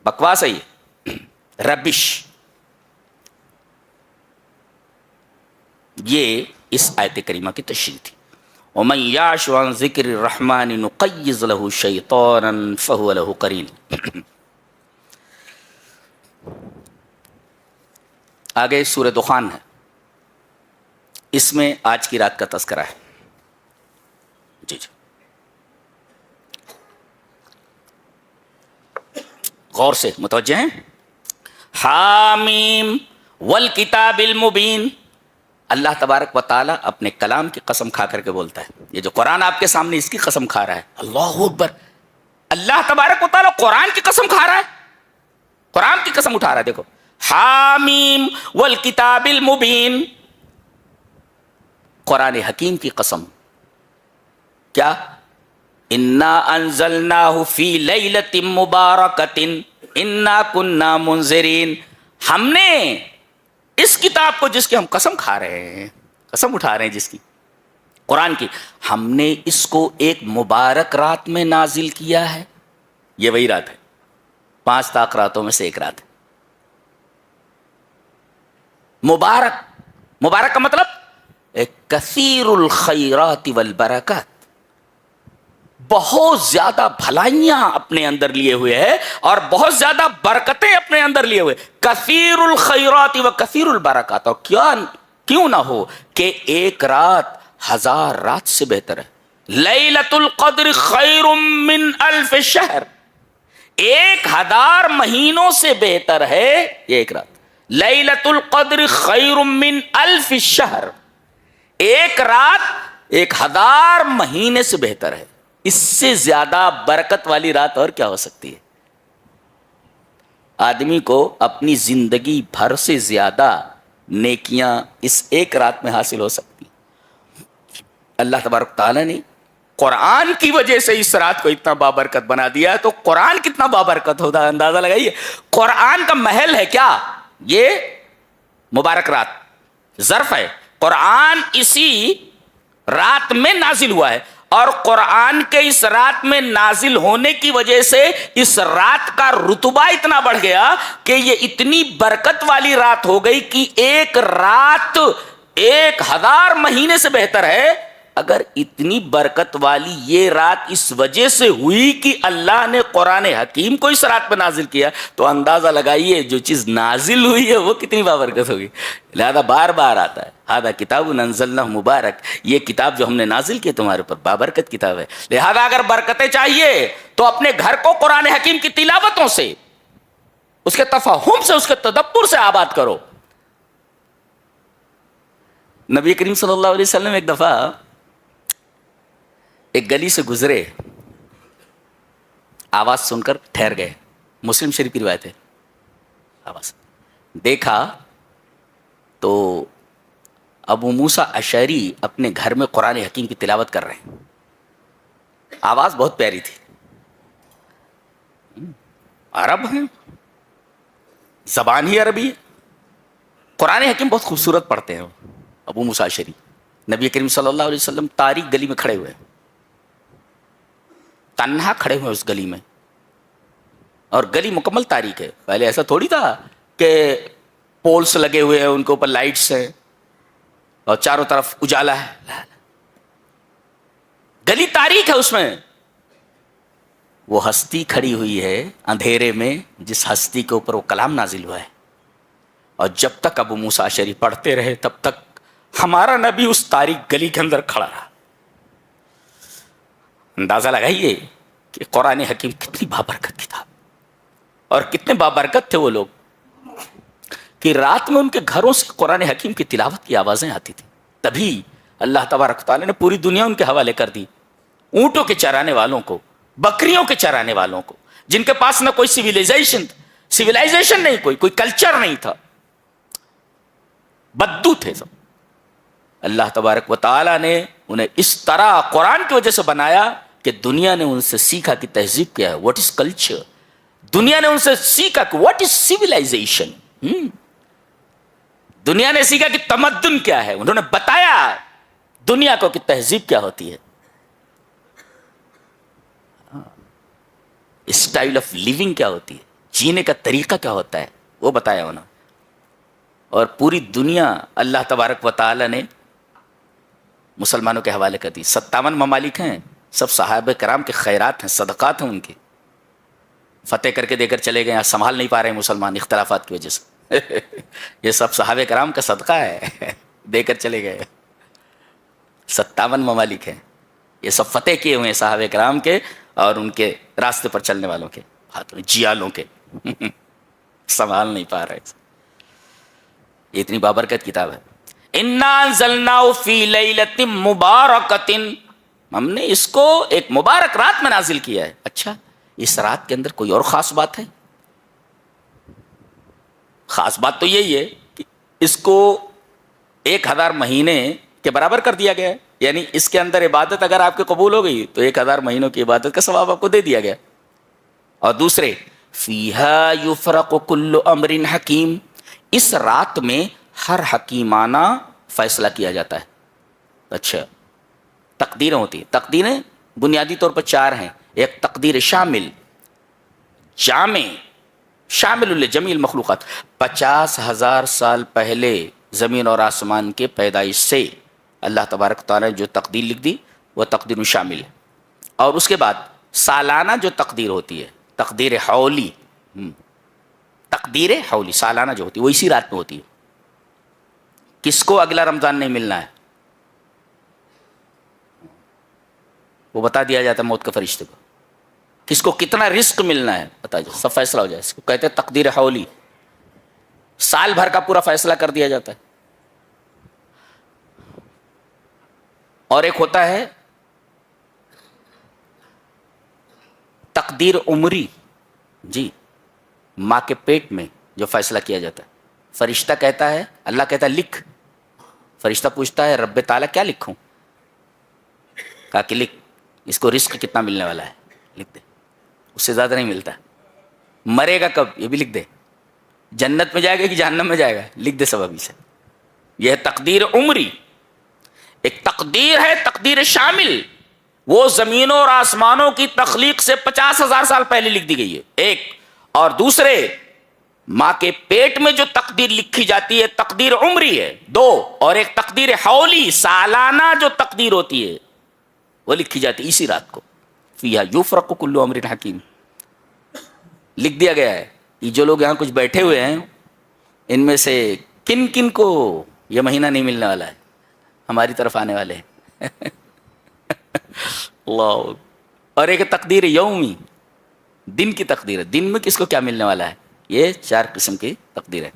بکواس ہے یہ, ربش. یہ اس آیت کریمہ کی تشریح تھی. وَمَن يَعْشُ عَن ذِكْرِ الرَّحْمَنِ نُقَيِّضْ لَهُ شَيْطَانًا فَهُوَ لَهُ قَرِينٌ. آگے سورہ دخان ہے, اس میں آج کی رات کا تذکرہ ہے. جی جی غور سے متوجہ ہیں. حامیم والکتاب المبین. اللہ تبارک و تعالیٰ اپنے کلام کی قسم کھا کر کے بولتا ہے. یہ جو قرآن آپ کے سامنے اس کی قسم کھا رہا ہے. اللہ اکبر. اللہ تبارک و تعالیٰ قرآن کی قسم کھا رہا ہے, قرآن کی قسم اٹھا رہا ہے. دیکھو حامیم والکتاب المبین, قرآن حکیم کی قسم. کیا؟ انا انزلناہ فی لیلۃ مبارکۃ انا کنا منذرین. ہم نے اس کتاب کو جس کی ہم قسم کھا رہے ہیں, قسم اٹھا رہے ہیں جس کی, قرآن کی, ہم نے اس کو ایک مبارک رات میں نازل کیا ہے. یہ وہی رات ہے, 5 طاق راتوں میں سے ایک رات ہے. مبارک, مبارک کا مطلب کثیر الخیرات والبرکات, بہت زیادہ بھلائیاں اپنے اندر لیے ہوئے ہے اور بہت زیادہ برکتیں اپنے اندر لیے ہوئے. کثیر الخیرات و کثیر البرکات. اور کیوں نہ ہو کہ ایک رات 1000 رات سے بہتر ہے. لیلۃ القدر خیر من 1000 شہر. 1000 مہینوں سے بہتر ہے یہ ایک رات. لیلۃ القدر خیر من 1000 شہر. ایک رات 1000 مہینے سے بہتر ہے. اس سے زیادہ برکت والی رات اور کیا ہو سکتی ہے؟ آدمی کو اپنی زندگی بھر سے زیادہ نیکیاں اس ایک رات میں حاصل ہو سکتی. اللہ تبارک تعالیٰ نے قرآن کی وجہ سے اس رات کو اتنا بابرکت بنا دیا, تو قرآن کتنا بابرکت ہوتا ہے اندازہ لگائیے. قرآن کا محل ہے کیا یہ مبارک رات, ظرف ہے. قرآن اسی رات میں نازل ہوا ہے اور قرآن کے اس رات میں نازل ہونے کی وجہ سے اس رات کا رتبہ اتنا بڑھ گیا کہ یہ اتنی برکت والی رات ہو گئی کہ ایک رات 1000 مہینے سے بہتر ہے. اگر اتنی برکت والی یہ رات اس وجہ سے ہوئی کہ اللہ نے قرآن حکیم کو اس رات پہ نازل کیا, تو اندازہ لگائیے جو چیز نازل ہوئی ہے وہ کتنی بابرکت ہوگی. لہذا بار بار آتا ہے ہذا کتاب انزلناہ مبارک, یہ کتاب جو ہم نے نازل کی تمہارے اوپر بابرکت کتاب ہے. لہذا اگر برکتیں چاہیے تو اپنے گھر کو قرآن حکیم کی تلاوتوں سے, اس کے تفہم سے, اس کے تدبر سے آباد کرو. نبی کریم صلی اللہ علیہ وسلم ایک دفعہ ایک گلی سے گزرے, آواز سن کر ٹھہر گئے. مسلم شریف کی روایت ہے. آواز دیکھا تو ابو موسیٰ اشعری اپنے گھر میں قرآن حکیم کی تلاوت کر رہے ہیں. آواز بہت پیاری تھی. عرب ہیں, زبان ہی عربی ہے, قرآن حکیم بہت خوبصورت پڑھتے ہیں. ابو موسیٰ اشعری نبی کریم صلی اللہ علیہ وسلم تاریک گلی میں کھڑے ہوئے, تنہا کھڑے ہوئے اس گلی میں, اور گلی مکمل تاریک ہے. پہلے ایسا تھوڑی تھا کہ پولس لگے ہوئے ہیں, ان کے اوپر لائٹس ہیں اور چاروں طرف اجالا ہے. گلی تاریک ہے، اس میں وہ ہستی کھڑی ہوئی ہے اندھیرے میں جس ہستی کے اوپر وہ کلام نازل ہوا ہے، اور جب تک ابو موسیٰ اشعری پڑھتے رہے تب تک ہمارا نبی اس تاریک گلی کے اندر کھڑا رہا۔ اندازہ لگائیے کہ قرآن حکیم کتنی بابرکت کتاب، اور کتنے بابرکت تھے وہ لوگ کہ رات میں ان کے گھروں سے قرآن حکیم کی تلاوت کی آوازیں آتی تھی۔ تبھی اللہ تبارک تعالیٰ نے پوری دنیا ان کے حوالے کر دی، اونٹوں کے چرانے والوں کو، بکریوں کے چرانے والوں کو، جن کے پاس نہ کوئی سویلائزیشن نہیں، کوئی کلچر نہیں تھا، بدو تھے سب۔ اللہ تبارک و تعالیٰ نے انہیں اس طرح قرآن کی وجہ سے بنایا کہ دنیا نے ان سے سیکھا کہ تہذیب کیا ہے، واٹ از کلچر۔ دنیا نے ان سے سیکھا کہ واٹ از سویلائزیشن۔ دنیا نے سیکھا کہ تمدن کیا ہے، انہوں نے بتایا دنیا کو کہ تہذیب کیا ہوتی ہے، اسٹائل آف لیونگ کیا ہوتی ہے، جینے کا طریقہ کیا ہوتا ہے، وہ بتایا انہوں نے۔ اور پوری دنیا اللہ تبارک و تعالی نے مسلمانوں کے حوالے کر دی۔ 57 ممالک ہیں، سب صحابہ کرام کے خیرات ہیں، صدقات ہیں ان کے، فتح کر کے دے کر چلے گئے، سنبھال نہیں پا رہے ہیں مسلمان اختلافات کی وجہ سے یہ سب صحابہ کرام کا صدقہ ہے، دے کر چلے گئے۔ 57 ممالک ہیں، یہ سب فتح کیے ہوئے ہیں صحابہ کرام کے اور ان کے راستے پر چلنے والوں کے ہاتھوں میں، جیالوں کے سنبھال نہیں پا رہے۔ یہ اتنی بابرکت کتاب ہے۔ اِنَّا أَنزَلْنَاهُ فِي لَيْلَةٍ مُبَارَكَةٍ، ہم نے اس کو ایک مبارک رات میں نازل کیا ہے۔ اچھا، اس رات کے اندر کوئی اور خاص بات ہے؟ خاص بات تو یہی ہے کہ اس کو 1000 مہینے کے برابر کر دیا گیا ہے، یعنی اس کے اندر عبادت اگر آپ کے قبول ہو گئی تو 1000 مہینوں کی عبادت کا ثواب آپ کو دے دیا گیا۔ اور دوسرے، فِيهَا يُفْرَقُ كُلُّ أَمْرٍ حَكِيمٍ، اس رات میں ہر حکیمانہ فیصلہ کیا جاتا ہے۔ اچھا، تقدیریں ہوتی ہیں، تقدیریں بنیادی طور پر 4 ہیں۔ ایک تقدیر شامل، جامع، شامل لجمیع المخلوقات، 50,000 سال پہلے زمین اور آسمان کے پیدائش سے اللہ تبارک تعالیٰ نے جو تقدیر لکھ دی وہ تقدیر شامل ہے۔ اور اس کے بعد سالانہ جو تقدیر ہوتی ہے، تقدیر حولی، تقدیر حولی سالانہ جو ہوتی ہے وہ اسی رات میں ہوتی ہے۔ کس کو اگلا رمضان نہیں ملنا ہے وہ بتا دیا جاتا ہے موت کے فرشتے کو، کس کو کتنا رزق ملنا ہے بتا جائے، سب فیصلہ ہو جائے۔ اس کو کہتے ہیں تقدیر حولی، سال بھر کا پورا فیصلہ کر دیا جاتا ہے۔ اور ایک ہوتا ہے تقدیر عمری، جی، ماں کے پیٹ میں جو فیصلہ کیا جاتا ہے، فرشتہ کہتا ہے، اللہ کہتا ہے لکھ، فرشتہ پوچھتا ہے رب تعالیٰ کیا لکھوں؟ کہا کہ لکھ، اس کو رزق کتنا ملنے والا ہے لکھ دے، اس سے زیادہ نہیں ملتا، مرے گا کب یہ بھی لکھ دے، جنت میں جائے گا کہ جہنم میں جائے گا لکھ دے سب ابھی سے۔ یہ ہے تقدیر عمری۔ ایک تقدیر ہے تقدیر شامل، وہ زمینوں اور آسمانوں کی تخلیق سے 50,000 سال پہلے لکھ دی گئی ہے، ایک۔ اور دوسرے، ماں کے پیٹ میں جو تقدیر لکھی جاتی ہے تقدیر عمری ہے، 2۔ اور ایک تقدیر حولی سالانہ جو تقدیر ہوتی ہے وہ لکھی جاتی ہے اسی رات کو۔ فیہا یفرق کل امر حکیم، لکھ دیا گیا ہے۔ یہ جو لوگ یہاں کچھ بیٹھے ہوئے ہیں ان میں سے کن کن کو یہ مہینہ نہیں ملنے والا ہے، ہماری طرف آنے والے ہیں اللہ۔ اور ایک تقدیر یومی، دن کی تقدیر ہے، دن میں کس کو کیا ملنے والا ہے، یہ 4 قسم کی تقدیر ہے۔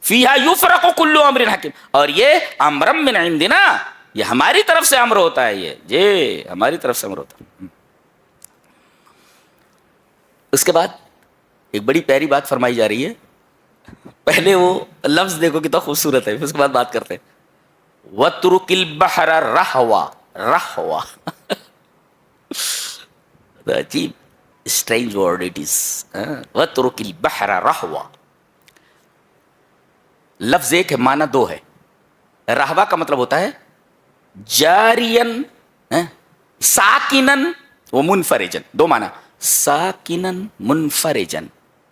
فیہا یفرق کل امر حکیم، اور یہ امر من عندنا، یہ ہماری طرف سے امر ہوتا ہے، یہ جی ہماری طرف سے امر ہوتا ہے۔ اس کے بعد ایک بڑی پیاری بات فرمائی جا رہی ہے، پہلے وہ لفظ دیکھو کتنا خوبصورت ہے، اس کے بعد بات کرتے ہیں۔ وَاتْرُكِ الْبَحْرَ رَهْوَا، رَهْوَا عجیب اسٹرینج ورڈ اٹ از، وَاتْرُكِ الْبَحْرَ رَهْوَا، لفظ ایک ہے معنی 2 ہے۔ رہوا کا مطلب ہوتا ہے جارین، ساکنن و منفرجن، 2 معنی، ساکنن منفرجن،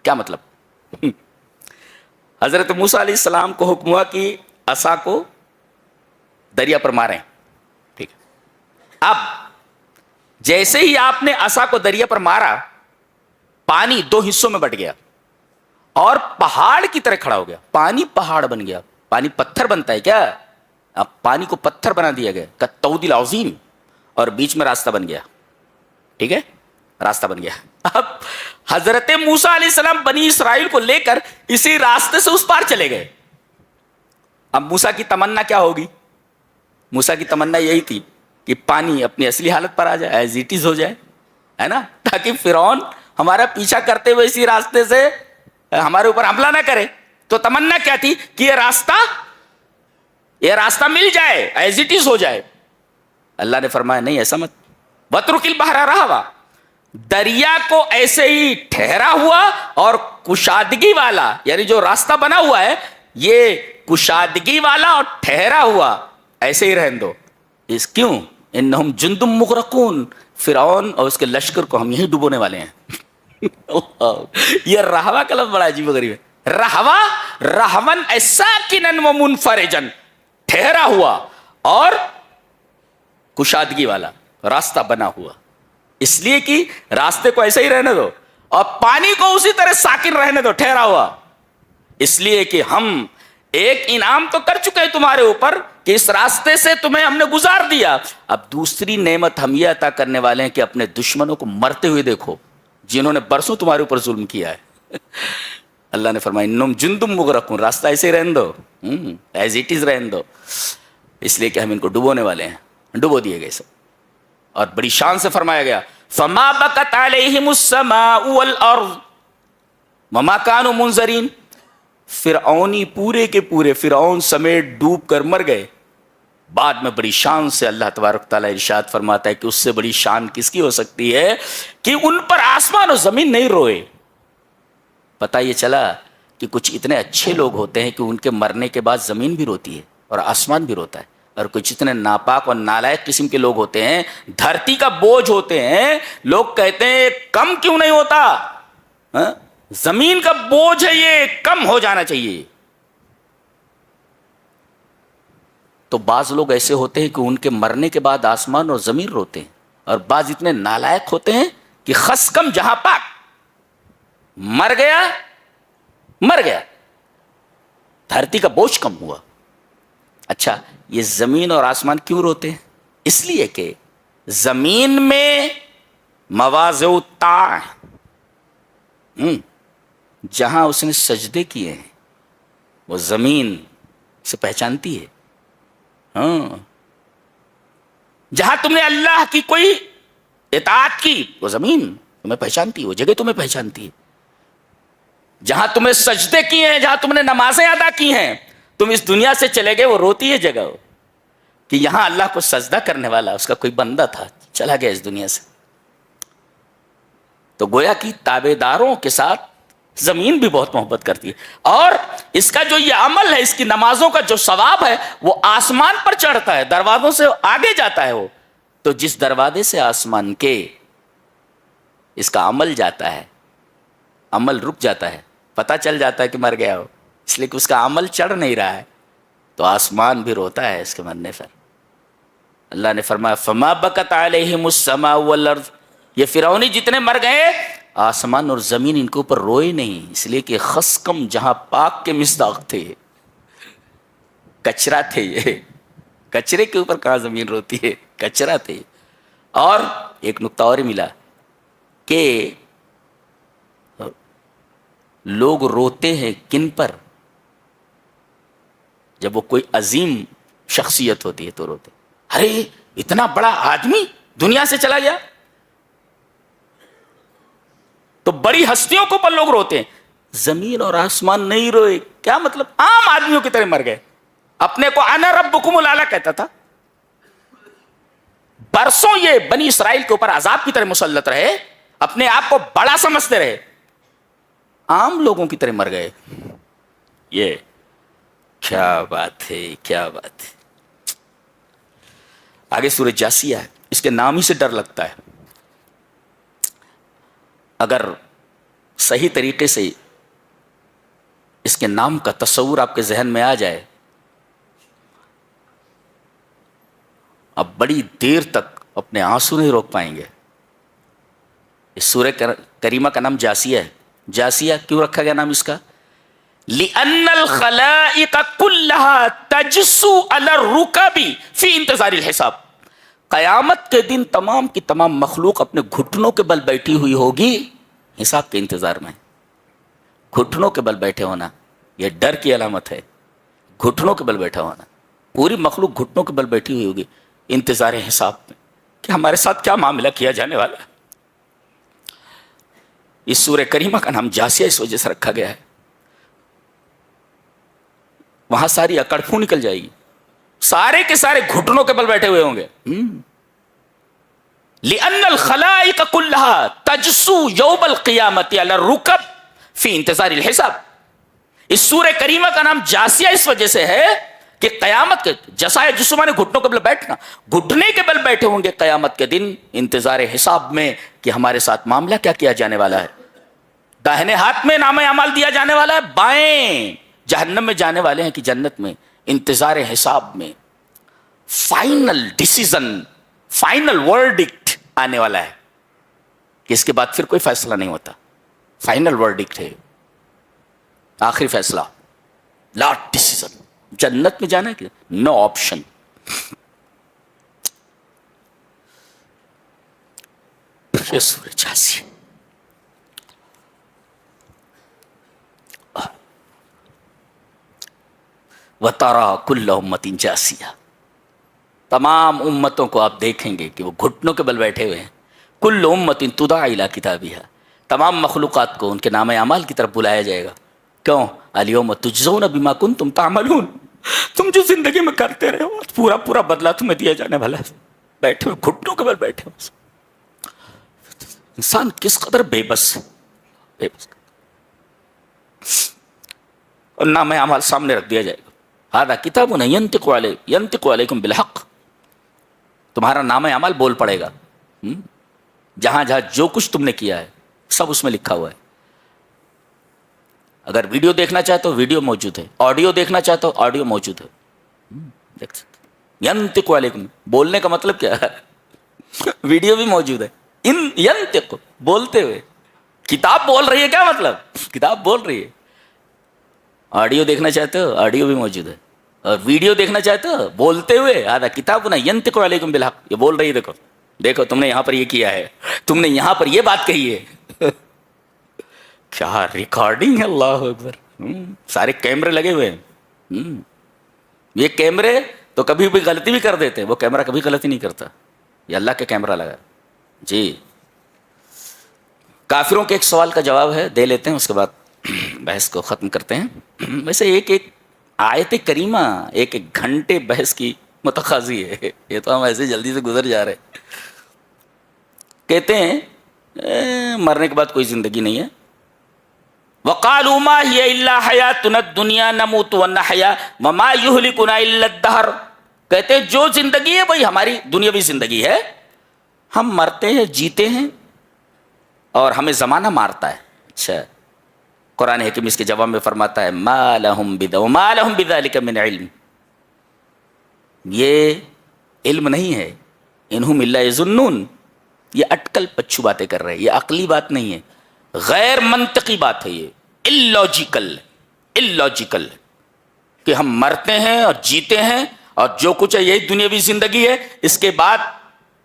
کیا مطلب؟ حضرت موسیٰ علیہ السلام کو حکم ہوا کہ عصا کو دریا پر ماریں، ٹھیک ہے۔ اب جیسے ہی آپ نے عصا کو دریا پر مارا پانی 2 حصوں میں بٹ گیا اور پہاڑ کی طرح کھڑا ہو گیا. پانی پہاڑ بن گیا. پانی پتھر بنتا ہے کیا؟ اب پانی کو پتھر بنا دیا گیا کالطود العظیم, اور بیچ میں راستہ بن گیا. ٹھیک ہے, راستہ بن گیا. اب حضرت موسیٰ علیہ السلام بنی اسرائیل کو لے کر اسی راستے سے اس پار چلے گئے. اب موسیٰ کی تمنا کیا ہوگی؟ موسیٰ کی تمنا یہی تھی کہ پانی اپنی اصلی حالت پر آ جائے, ایز اٹ از ہو جائے, ہے نا, تاکہ فرعون ہمارا پیچھا کرتے ہوئے اسی راستے سے ہمارے اوپر حملہ نہ کرے. تو تمنا کیا تھی کہ یہ راستہ مل جائے, ایز اٹ از ہو جائے. اللہ نے فرمایا نہیں, ایسا مت. وَاتْرُكِ الْبَحْرَ رَهْوًا, دریا کو ایسے ہی ٹھہرا ہوا اور کشادگی والا, یعنی جو راستہ بنا ہوا ہے یہ کشادگی والا اور ٹھہرا ہوا ایسے ہی رہن دو. اس کیوں؟ انہم جند مغرقون, فرعون اور اس کے لشکر کو ہم یہی ڈبونے والے ہیں. یہ رہوا کا لفظ بڑا عجیب و غریب ہے. رہوا, رہون ساکنن و منفرجن, ٹھہرا ہوا اور کشادگی والا راستہ بنا ہوا. اس لیے کہ راستے کو ایسے ہی رہنے دو اور پانی کو اسی طرح ساکن رہنے دو, ٹھہرا ہوا. اس لیے کہ ہم ایک انعام تو کر چکے ہیں تمہارے اوپر کہ اس راستے سے تمہیں ہم نے گزار دیا. اب دوسری نعمت ہم یہ عطا کرنے والے ہیں کہ اپنے دشمنوں کو مرتے ہوئے دیکھو جنہوں نے برسوں تمہارے اوپر ظلم کیا ہے. اللہ نے فرمایا انہم جندم مغرقون, راستہ ایسے ہی رہن دو, ایز اٹ از رہن دو, اس لیے کہ ہم ان کو ڈبونے والے ہیں. ڈبو دیے گئے سب. اور بڑی شان سے فرمایا گیا فما بکت علیہم السماء والارض وما كانوا منظرین. فرعونی پورے کے پورے فرعون سمیت ڈوب کر مر گئے. بعد میں بڑی شان سے اللہ تبارک تعالیٰ ارشاد فرماتا ہے کہ اس سے بڑی شان کس کی ہو سکتی ہے کہ ان پر آسمان و زمین نہیں روئے. پتہ یہ چلا کہ کچھ اتنے اچھے لوگ ہوتے ہیں کہ ان کے مرنے کے بعد زمین بھی روتی ہے اور آسمان بھی روتا ہے, اور کچھ اتنے ناپاک اور نالائق قسم کے لوگ ہوتے ہیں, دھرتی کا بوجھ ہوتے ہیں. لوگ کہتے ہیں کم کیوں نہیں ہوتا, زمین کا بوجھ ہے یہ, کم ہو جانا چاہیے. تو بعض لوگ ایسے ہوتے ہیں کہ ان کے مرنے کے بعد آسمان اور زمین روتے ہیں, اور بعض اتنے نالائق ہوتے ہیں کہ خس کم جہاں پاک, مر گیا مر گیا, دھرتی کا بوجھ کم ہوا. اچھا, یہ زمین اور آسمان کیوں روتے ہیں؟ اس لیے کہ زمین میں مواضع الطاع, جہاں اس نے سجدے کیے ہیں وہ زمین سے پہچانتی ہے. جہاں تم نے اللہ کی کوئی اطاعت کی وہ زمین تمہیں پہچانتی ہے, وہ جگہ تمہیں پہچانتی ہے. جہاں تمہیں سجدے کیے ہیں, جہاں تم نے نمازیں ادا کی ہیں, تم اس دنیا سے چلے گئے, وہ روتی ہے جگہ کہ یہاں اللہ کو سجدہ کرنے والا اس کا کوئی بندہ تھا, چلا گیا اس دنیا سے. تو گویا کہ تابعداروں کے ساتھ زمین بھی بہت محبت کرتی ہے. اور اس کا جو یہ عمل ہے, اس کی نمازوں کا جو ثواب ہے وہ آسمان پر چڑھتا ہے, دروازوں سے آگے جاتا ہے وہ. تو جس دروازے سے آسمان کے اس کا عمل جاتا ہے, عمل رک جاتا ہے, پتہ چل جاتا ہے کہ مر گیا ہو, اس لیے کہ اس کا عمل چڑھ نہیں رہا ہے, تو آسمان بھی روتا ہے اس کے مرنے پر. اللہ نے فرمایا فما بکت علیہم السماء والارض, یہ فرعونی جتنے مر گئے آسمان اور زمین ان کے اوپر روئے نہیں, اس لیے کہ خسکم جہاں پاک کے مصداق تھے, کچرا تھے یہ, کچرے کے اوپر کہاں زمین روتی ہے, کچرا تھے. اور ایک نقطہ اور ملا کہ لوگ روتے ہیں کن پر؟ جب وہ کوئی عظیم شخصیت ہوتی ہے تو روتے, ارے اتنا بڑا آدمی دنیا سے چلا گیا. تو بڑی ہستیوں کے اوپر لوگ روتے ہیں, زمین اور آسمان نہیں روئے. کیا مطلب؟ عام آدمیوں کی طرح مر گئے. اپنے کو انا ربکم الاعلی کہتا تھا, برسوں یہ بنی اسرائیل کے اوپر عذاب کی طرح مسلط رہے, اپنے آپ کو بڑا سمجھتے رہے, عام لوگوں کی طرح مر گئے. یہ کیا بات ہے, کیا بات ہے. آگے سورہ جاسیہ ہے, اس کے نام ہی سے ڈر لگتا ہے. اگر صحیح طریقے سے اس کے نام کا تصور آپ کے ذہن میں آ جائے, اب بڑی دیر تک اپنے آنسو نہیں روک پائیں گے. اس سورہ کریمہ کا نام جاسیہ ہے. جاسیہ کیوں رکھا گیا نام اس کا؟ لِأَنَّ الْخَلَائِقَ كُلَّهَا تَجْسُو عَلَى الرُّكَبِ فِي انتظار الحساب. قیامت کے دن تمام کی تمام مخلوق اپنے گھٹنوں کے بل بیٹھی ہوئی ہوگی حساب کے انتظار میں. گھٹنوں کے بل بیٹھے ہونا یہ ڈر کی علامت ہے. گھٹنوں کے بل بیٹھا ہونا, پوری مخلوق گھٹنوں کے بل بیٹھی ہوئی ہوگی انتظار حساب میں کہ ہمارے ساتھ کیا معاملہ کیا جانے والا ہے. اس سورہ کریمہ کا نام جاسیہ اس وجہ سے رکھا گیا ہے. وہاں ساری اکڑفو نکل جائے گی, سارے کے سارے گھٹنوں کے بل بیٹھے ہوئے ہوں گے. لِأَنَّ الْخَلَائِقَ كُلَّهَا تَجْسُو يَوْمَ الْقِيَامَةِ عَلَى الرُّكَبِ فِي انتظار الحساب. اس سورہ کریمہ کا نام جاسیہ اس وجہ سے ہے کہ قیامت کے جسائے جسمہ نے گھٹنوں کے بل بیٹھنا, گھٹنے کے بل بیٹھے ہوں گے قیامت کے دن انتظار حساب میں کہ ہمارے ساتھ معاملہ کیا کیا جانے والا ہے. داہنے ہاتھ میں نامہ اعمال دیا جانے والا ہے, بائیں جہنم میں جانے والے ہیں کہ جنت میں. انتظار حساب میں فائنل ڈیسیزن, فائنل ورڈکٹ آنے والا ہے کہ اس کے بعد پھر کوئی فیصلہ نہیں ہوتا. فائنل ورڈکٹ ہے, آخری فیصلہ, لاسٹ ڈیسیزن. جنت میں جانا ہے کہ نو آپشن. سورہ جاسیہ. وَتَرَى كُلَّ أُمَّةٍ جَاسِيَةً, تمام امتوں کو آپ دیکھیں گے کہ وہ گھٹنوں کے بل بیٹھے ہوئے ہیں. كُلُّ أُمَّةٍ تُدْعَىٰ إِلَىٰ كِتَابِهَا, تمام مخلوقات کو ان کے نام اعمال کی طرف بلایا جائے گا. کیوں؟ الْيَوْمَ تُجْزَوْنَ بِمَا كُنتُمْ تَعْمَلُونَ, تم جو زندگی میں کرتے رہے ہو پورا پورا بدلہ تمہیں دیا جانے والا ہے. بیٹھے ہوئے گھٹنوں کے بل بیٹھے ہوئے. انسان کس قدر بے بس ہے, بے بس. اور نام اعمال سامنے رکھ دیا جائے گا. هذا کتابنا ينطق علیکم بالحق, تمہارا نام اعمال بول پڑے گا. جہاں جہاں جو کچھ تم نے کیا ہے سب اس میں لکھا ہوا ہے. اگر ویڈیو دیکھنا چاہتے ہو ویڈیو موجود ہے, آڈیو دیکھنا چاہتے ہو آڈیو موجود ہے. دیکھ سکتے. ینطق علیکم, بولنے کا مطلب کیا ہے؟ ویڈیو بھی موجود ہے. ینطق, بولتے ہوئے. کتاب بول رہی ہے, کیا مطلب؟ کتاب بول رہی ہے. آڈیو دیکھنا چاہتے ہو آڈیو بھی موجود ہے, اور ویڈیو دیکھنا چاہتے ہو بولتے ہوئے. آدھا کتاب نا ینطق علیکم بالحق, یہ بول رہی ہے. دیکھو دیکھو تم نے یہاں پر یہ کیا ہے, تم نے یہاں پر یہ بات کہی ہے. کیا ریکارڈنگ ہے, اللہ اکبر. سارے کیمرے لگے ہوئے ہیں. یہ کیمرے تو کبھی بھی غلطی بھی کر دیتے, وہ کیمرہ کبھی غلطی نہیں کرتا. یہ اللہ کا کیمرہ لگا. جی کافروں کے ایک سوال کا جواب ہے, دے لیتے ہیں, اس کے بعد بحث کو ختم کرتے ہیں. ویسے ایک ایک آیت کریمہ ایک ایک گھنٹے بحث کی متقاضی ہے, یہ تو ہم ایسے جلدی سے گزر جا رہے. کہتے ہیں مرنے کے بعد کوئی زندگی نہیں ہے. وَقَالُوا مَا هِيَ إِلَّا حَيَاتُنَا الدُّنْيَا نَمُوتُ وَنَحْيَا وَمَا يُهْلِكُنَا إِلَّا الدَّهْرُ. کہتے ہیں جو زندگی ہے وہی ہماری دنیاوی زندگی ہے, ہم مرتے ہیں جیتے ہیں اور ہمیں زمانہ مارتا ہے. اچھا, قرآن حکیم اس کے جواب میں فرماتا ہے مَا لَهُمْ بِذَلِكَ مِنْ عِلْمٍ, یہ علم نہیں ہے. اِنْهُمْ إِلَّا يَظُنُّونَ, یہ اٹکل پچھو باتیں کر رہے ہیں, یہ عقلی بات نہیں ہے, غیر منطقی بات ہے. یہ illogical کہ ہم مرتے ہیں اور جیتے ہیں اور جو کچھ ہے یہی دنیاوی زندگی ہے, اس کے بعد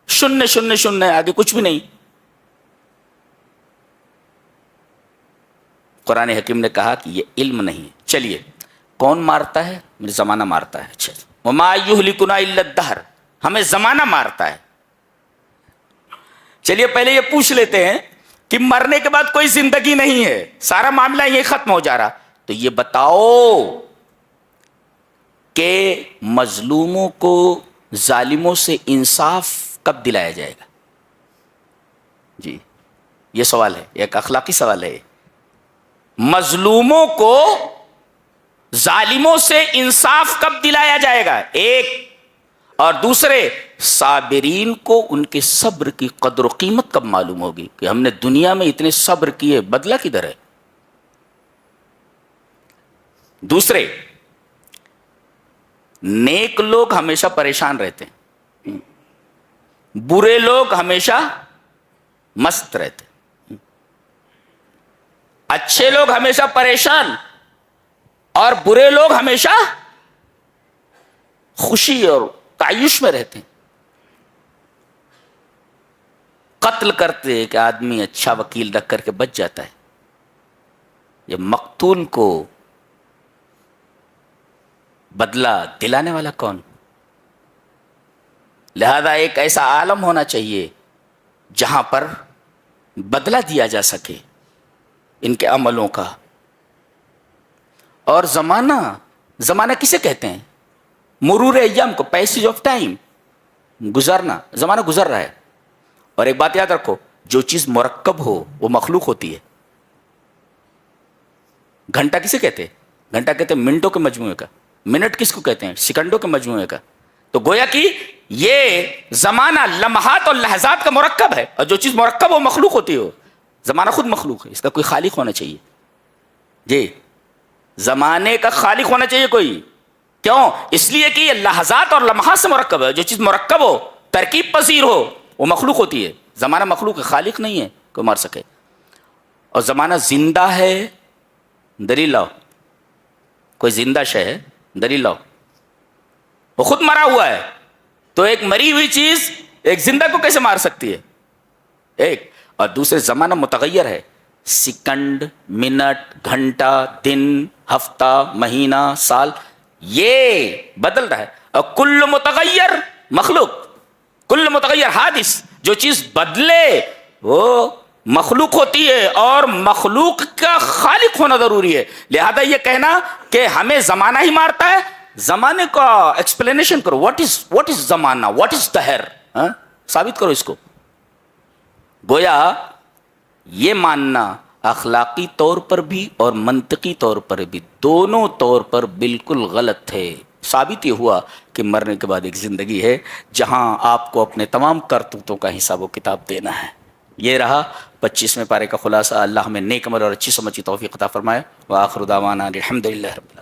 شنیہ شنیہ شنیہ, آگے کچھ بھی نہیں. قرآن حکیم نے کہا کہ یہ علم نہیں ہے. چلیے کون مارتا ہے؟ میرے زمانہ مارتا ہے. اچھا, وَمَا يُهْلِكُنَا إِلَّا الدَّهْرُ, ہمیں زمانہ مارتا ہے. چلیے پہلے یہ پوچھ لیتے ہیں کہ مرنے کے بعد کوئی زندگی نہیں ہے, سارا معاملہ یہ ختم ہو جا رہا, تو یہ بتاؤ کہ مظلوموں کو ظالموں سے انصاف کب دلایا جائے گا؟ جی یہ سوال ہے, ایک اخلاقی سوال ہے. مظلوموں کو ظالموں سے انصاف کب دلایا جائے گا؟ ایک, اور دوسرے صابرین کو ان کے صبر کی قدر و قیمت کب معلوم ہوگی کہ ہم نے دنیا میں اتنے صبر کیے, بدلہ کدھر ہے؟ دوسرے, نیک لوگ ہمیشہ پریشان رہتے ہیں, برے لوگ ہمیشہ مست رہتے، اچھے لوگ ہمیشہ پریشان، اور برے لوگ ہمیشہ خوشی اور تعیش میں رہتے ہیں۔ قتل کرتے کہ آدمی اچھا وکیل رکھ کر کے بچ جاتا ہے، یہ مقتول کو بدلہ دلانے والا کون؟ لہذا ایک ایسا عالم ہونا چاہیے جہاں پر بدلہ دیا جا سکے ان کے عملوں کا۔ اور زمانہ کسے کہتے ہیں؟ مرور ایام کو، پیسج آف ٹائم، گزرنا، زمانہ گزر رہا ہے۔ اور ایک بات یاد رکھو، جو چیز مرکب ہو وہ مخلوق ہوتی ہے۔ گھنٹہ کسے کہتے ہیں؟ گھنٹہ کہتے ہیں منٹوں کے مجموعے کا۔ منٹ کس کو کہتے ہیں؟ سیکنڈوں کے مجموعے کا۔ تو گویا کہ یہ زمانہ لمحات اور لحظات کا مرکب ہے، اور جو چیز مرکب ہو مخلوق ہوتی ہو۔ زمانہ خود مخلوق ہے، اس کا کوئی خالق ہونا چاہیے۔ جی، زمانے کا خالق ہونا چاہیے کوئی۔ کیوں؟ اس لیے کہ یہ لحظات اور لمحات سے مرکب ہے۔ جو چیز مرکب ہو، ترکیب پذیر ہو، وہ مخلوق ہوتی ہے۔ زمانہ مخلوق ہے، خالق نہیں ہے کوئی مار سکے۔ اور زمانہ زندہ ہے، دلیل لاؤ۔ کوئی زندہ شے ہے، دلیل لاؤ۔ وہ خود مرا ہوا ہے، تو ایک مری ہوئی چیز ایک زندہ کو کیسے مار سکتی ہے؟ ایک۔ اور دوسرے زمانہ متغیر ہے، سیکنڈ، منٹ، گھنٹہ، دن، ہفتہ، مہینہ، سال، یہ بدل رہا ہے۔ اور کل متغیر مخلوق، کل متغیر حادث، جو چیز بدلے وہ مخلوق ہوتی ہے، اور مخلوق کا خالق ہونا ضروری ہے۔ لہذا یہ کہنا کہ ہمیں زمانہ ہی مارتا ہے، زمانے کا ایکسپلینیشن کرو۔ واٹ از زمانہ، واٹ از دہر، ثابت کرو اس کو۔ گویا یہ ماننا اخلاقی طور پر بھی اور منطقی طور پر بھی، دونوں طور پر بالکل غلط ہے۔ ثابت یہ ہوا کہ مرنے کے بعد ایک زندگی ہے جہاں آپ کو اپنے تمام کرتوتوں کا حساب و کتاب دینا ہے۔ یہ رہا 25ویں پارے کا خلاصہ۔ اللہ ہمیں نیک عمل اور اچھی سمجھ کی توفیق عطا فرمائے۔ وآخر دعوانا الحمدللہ رب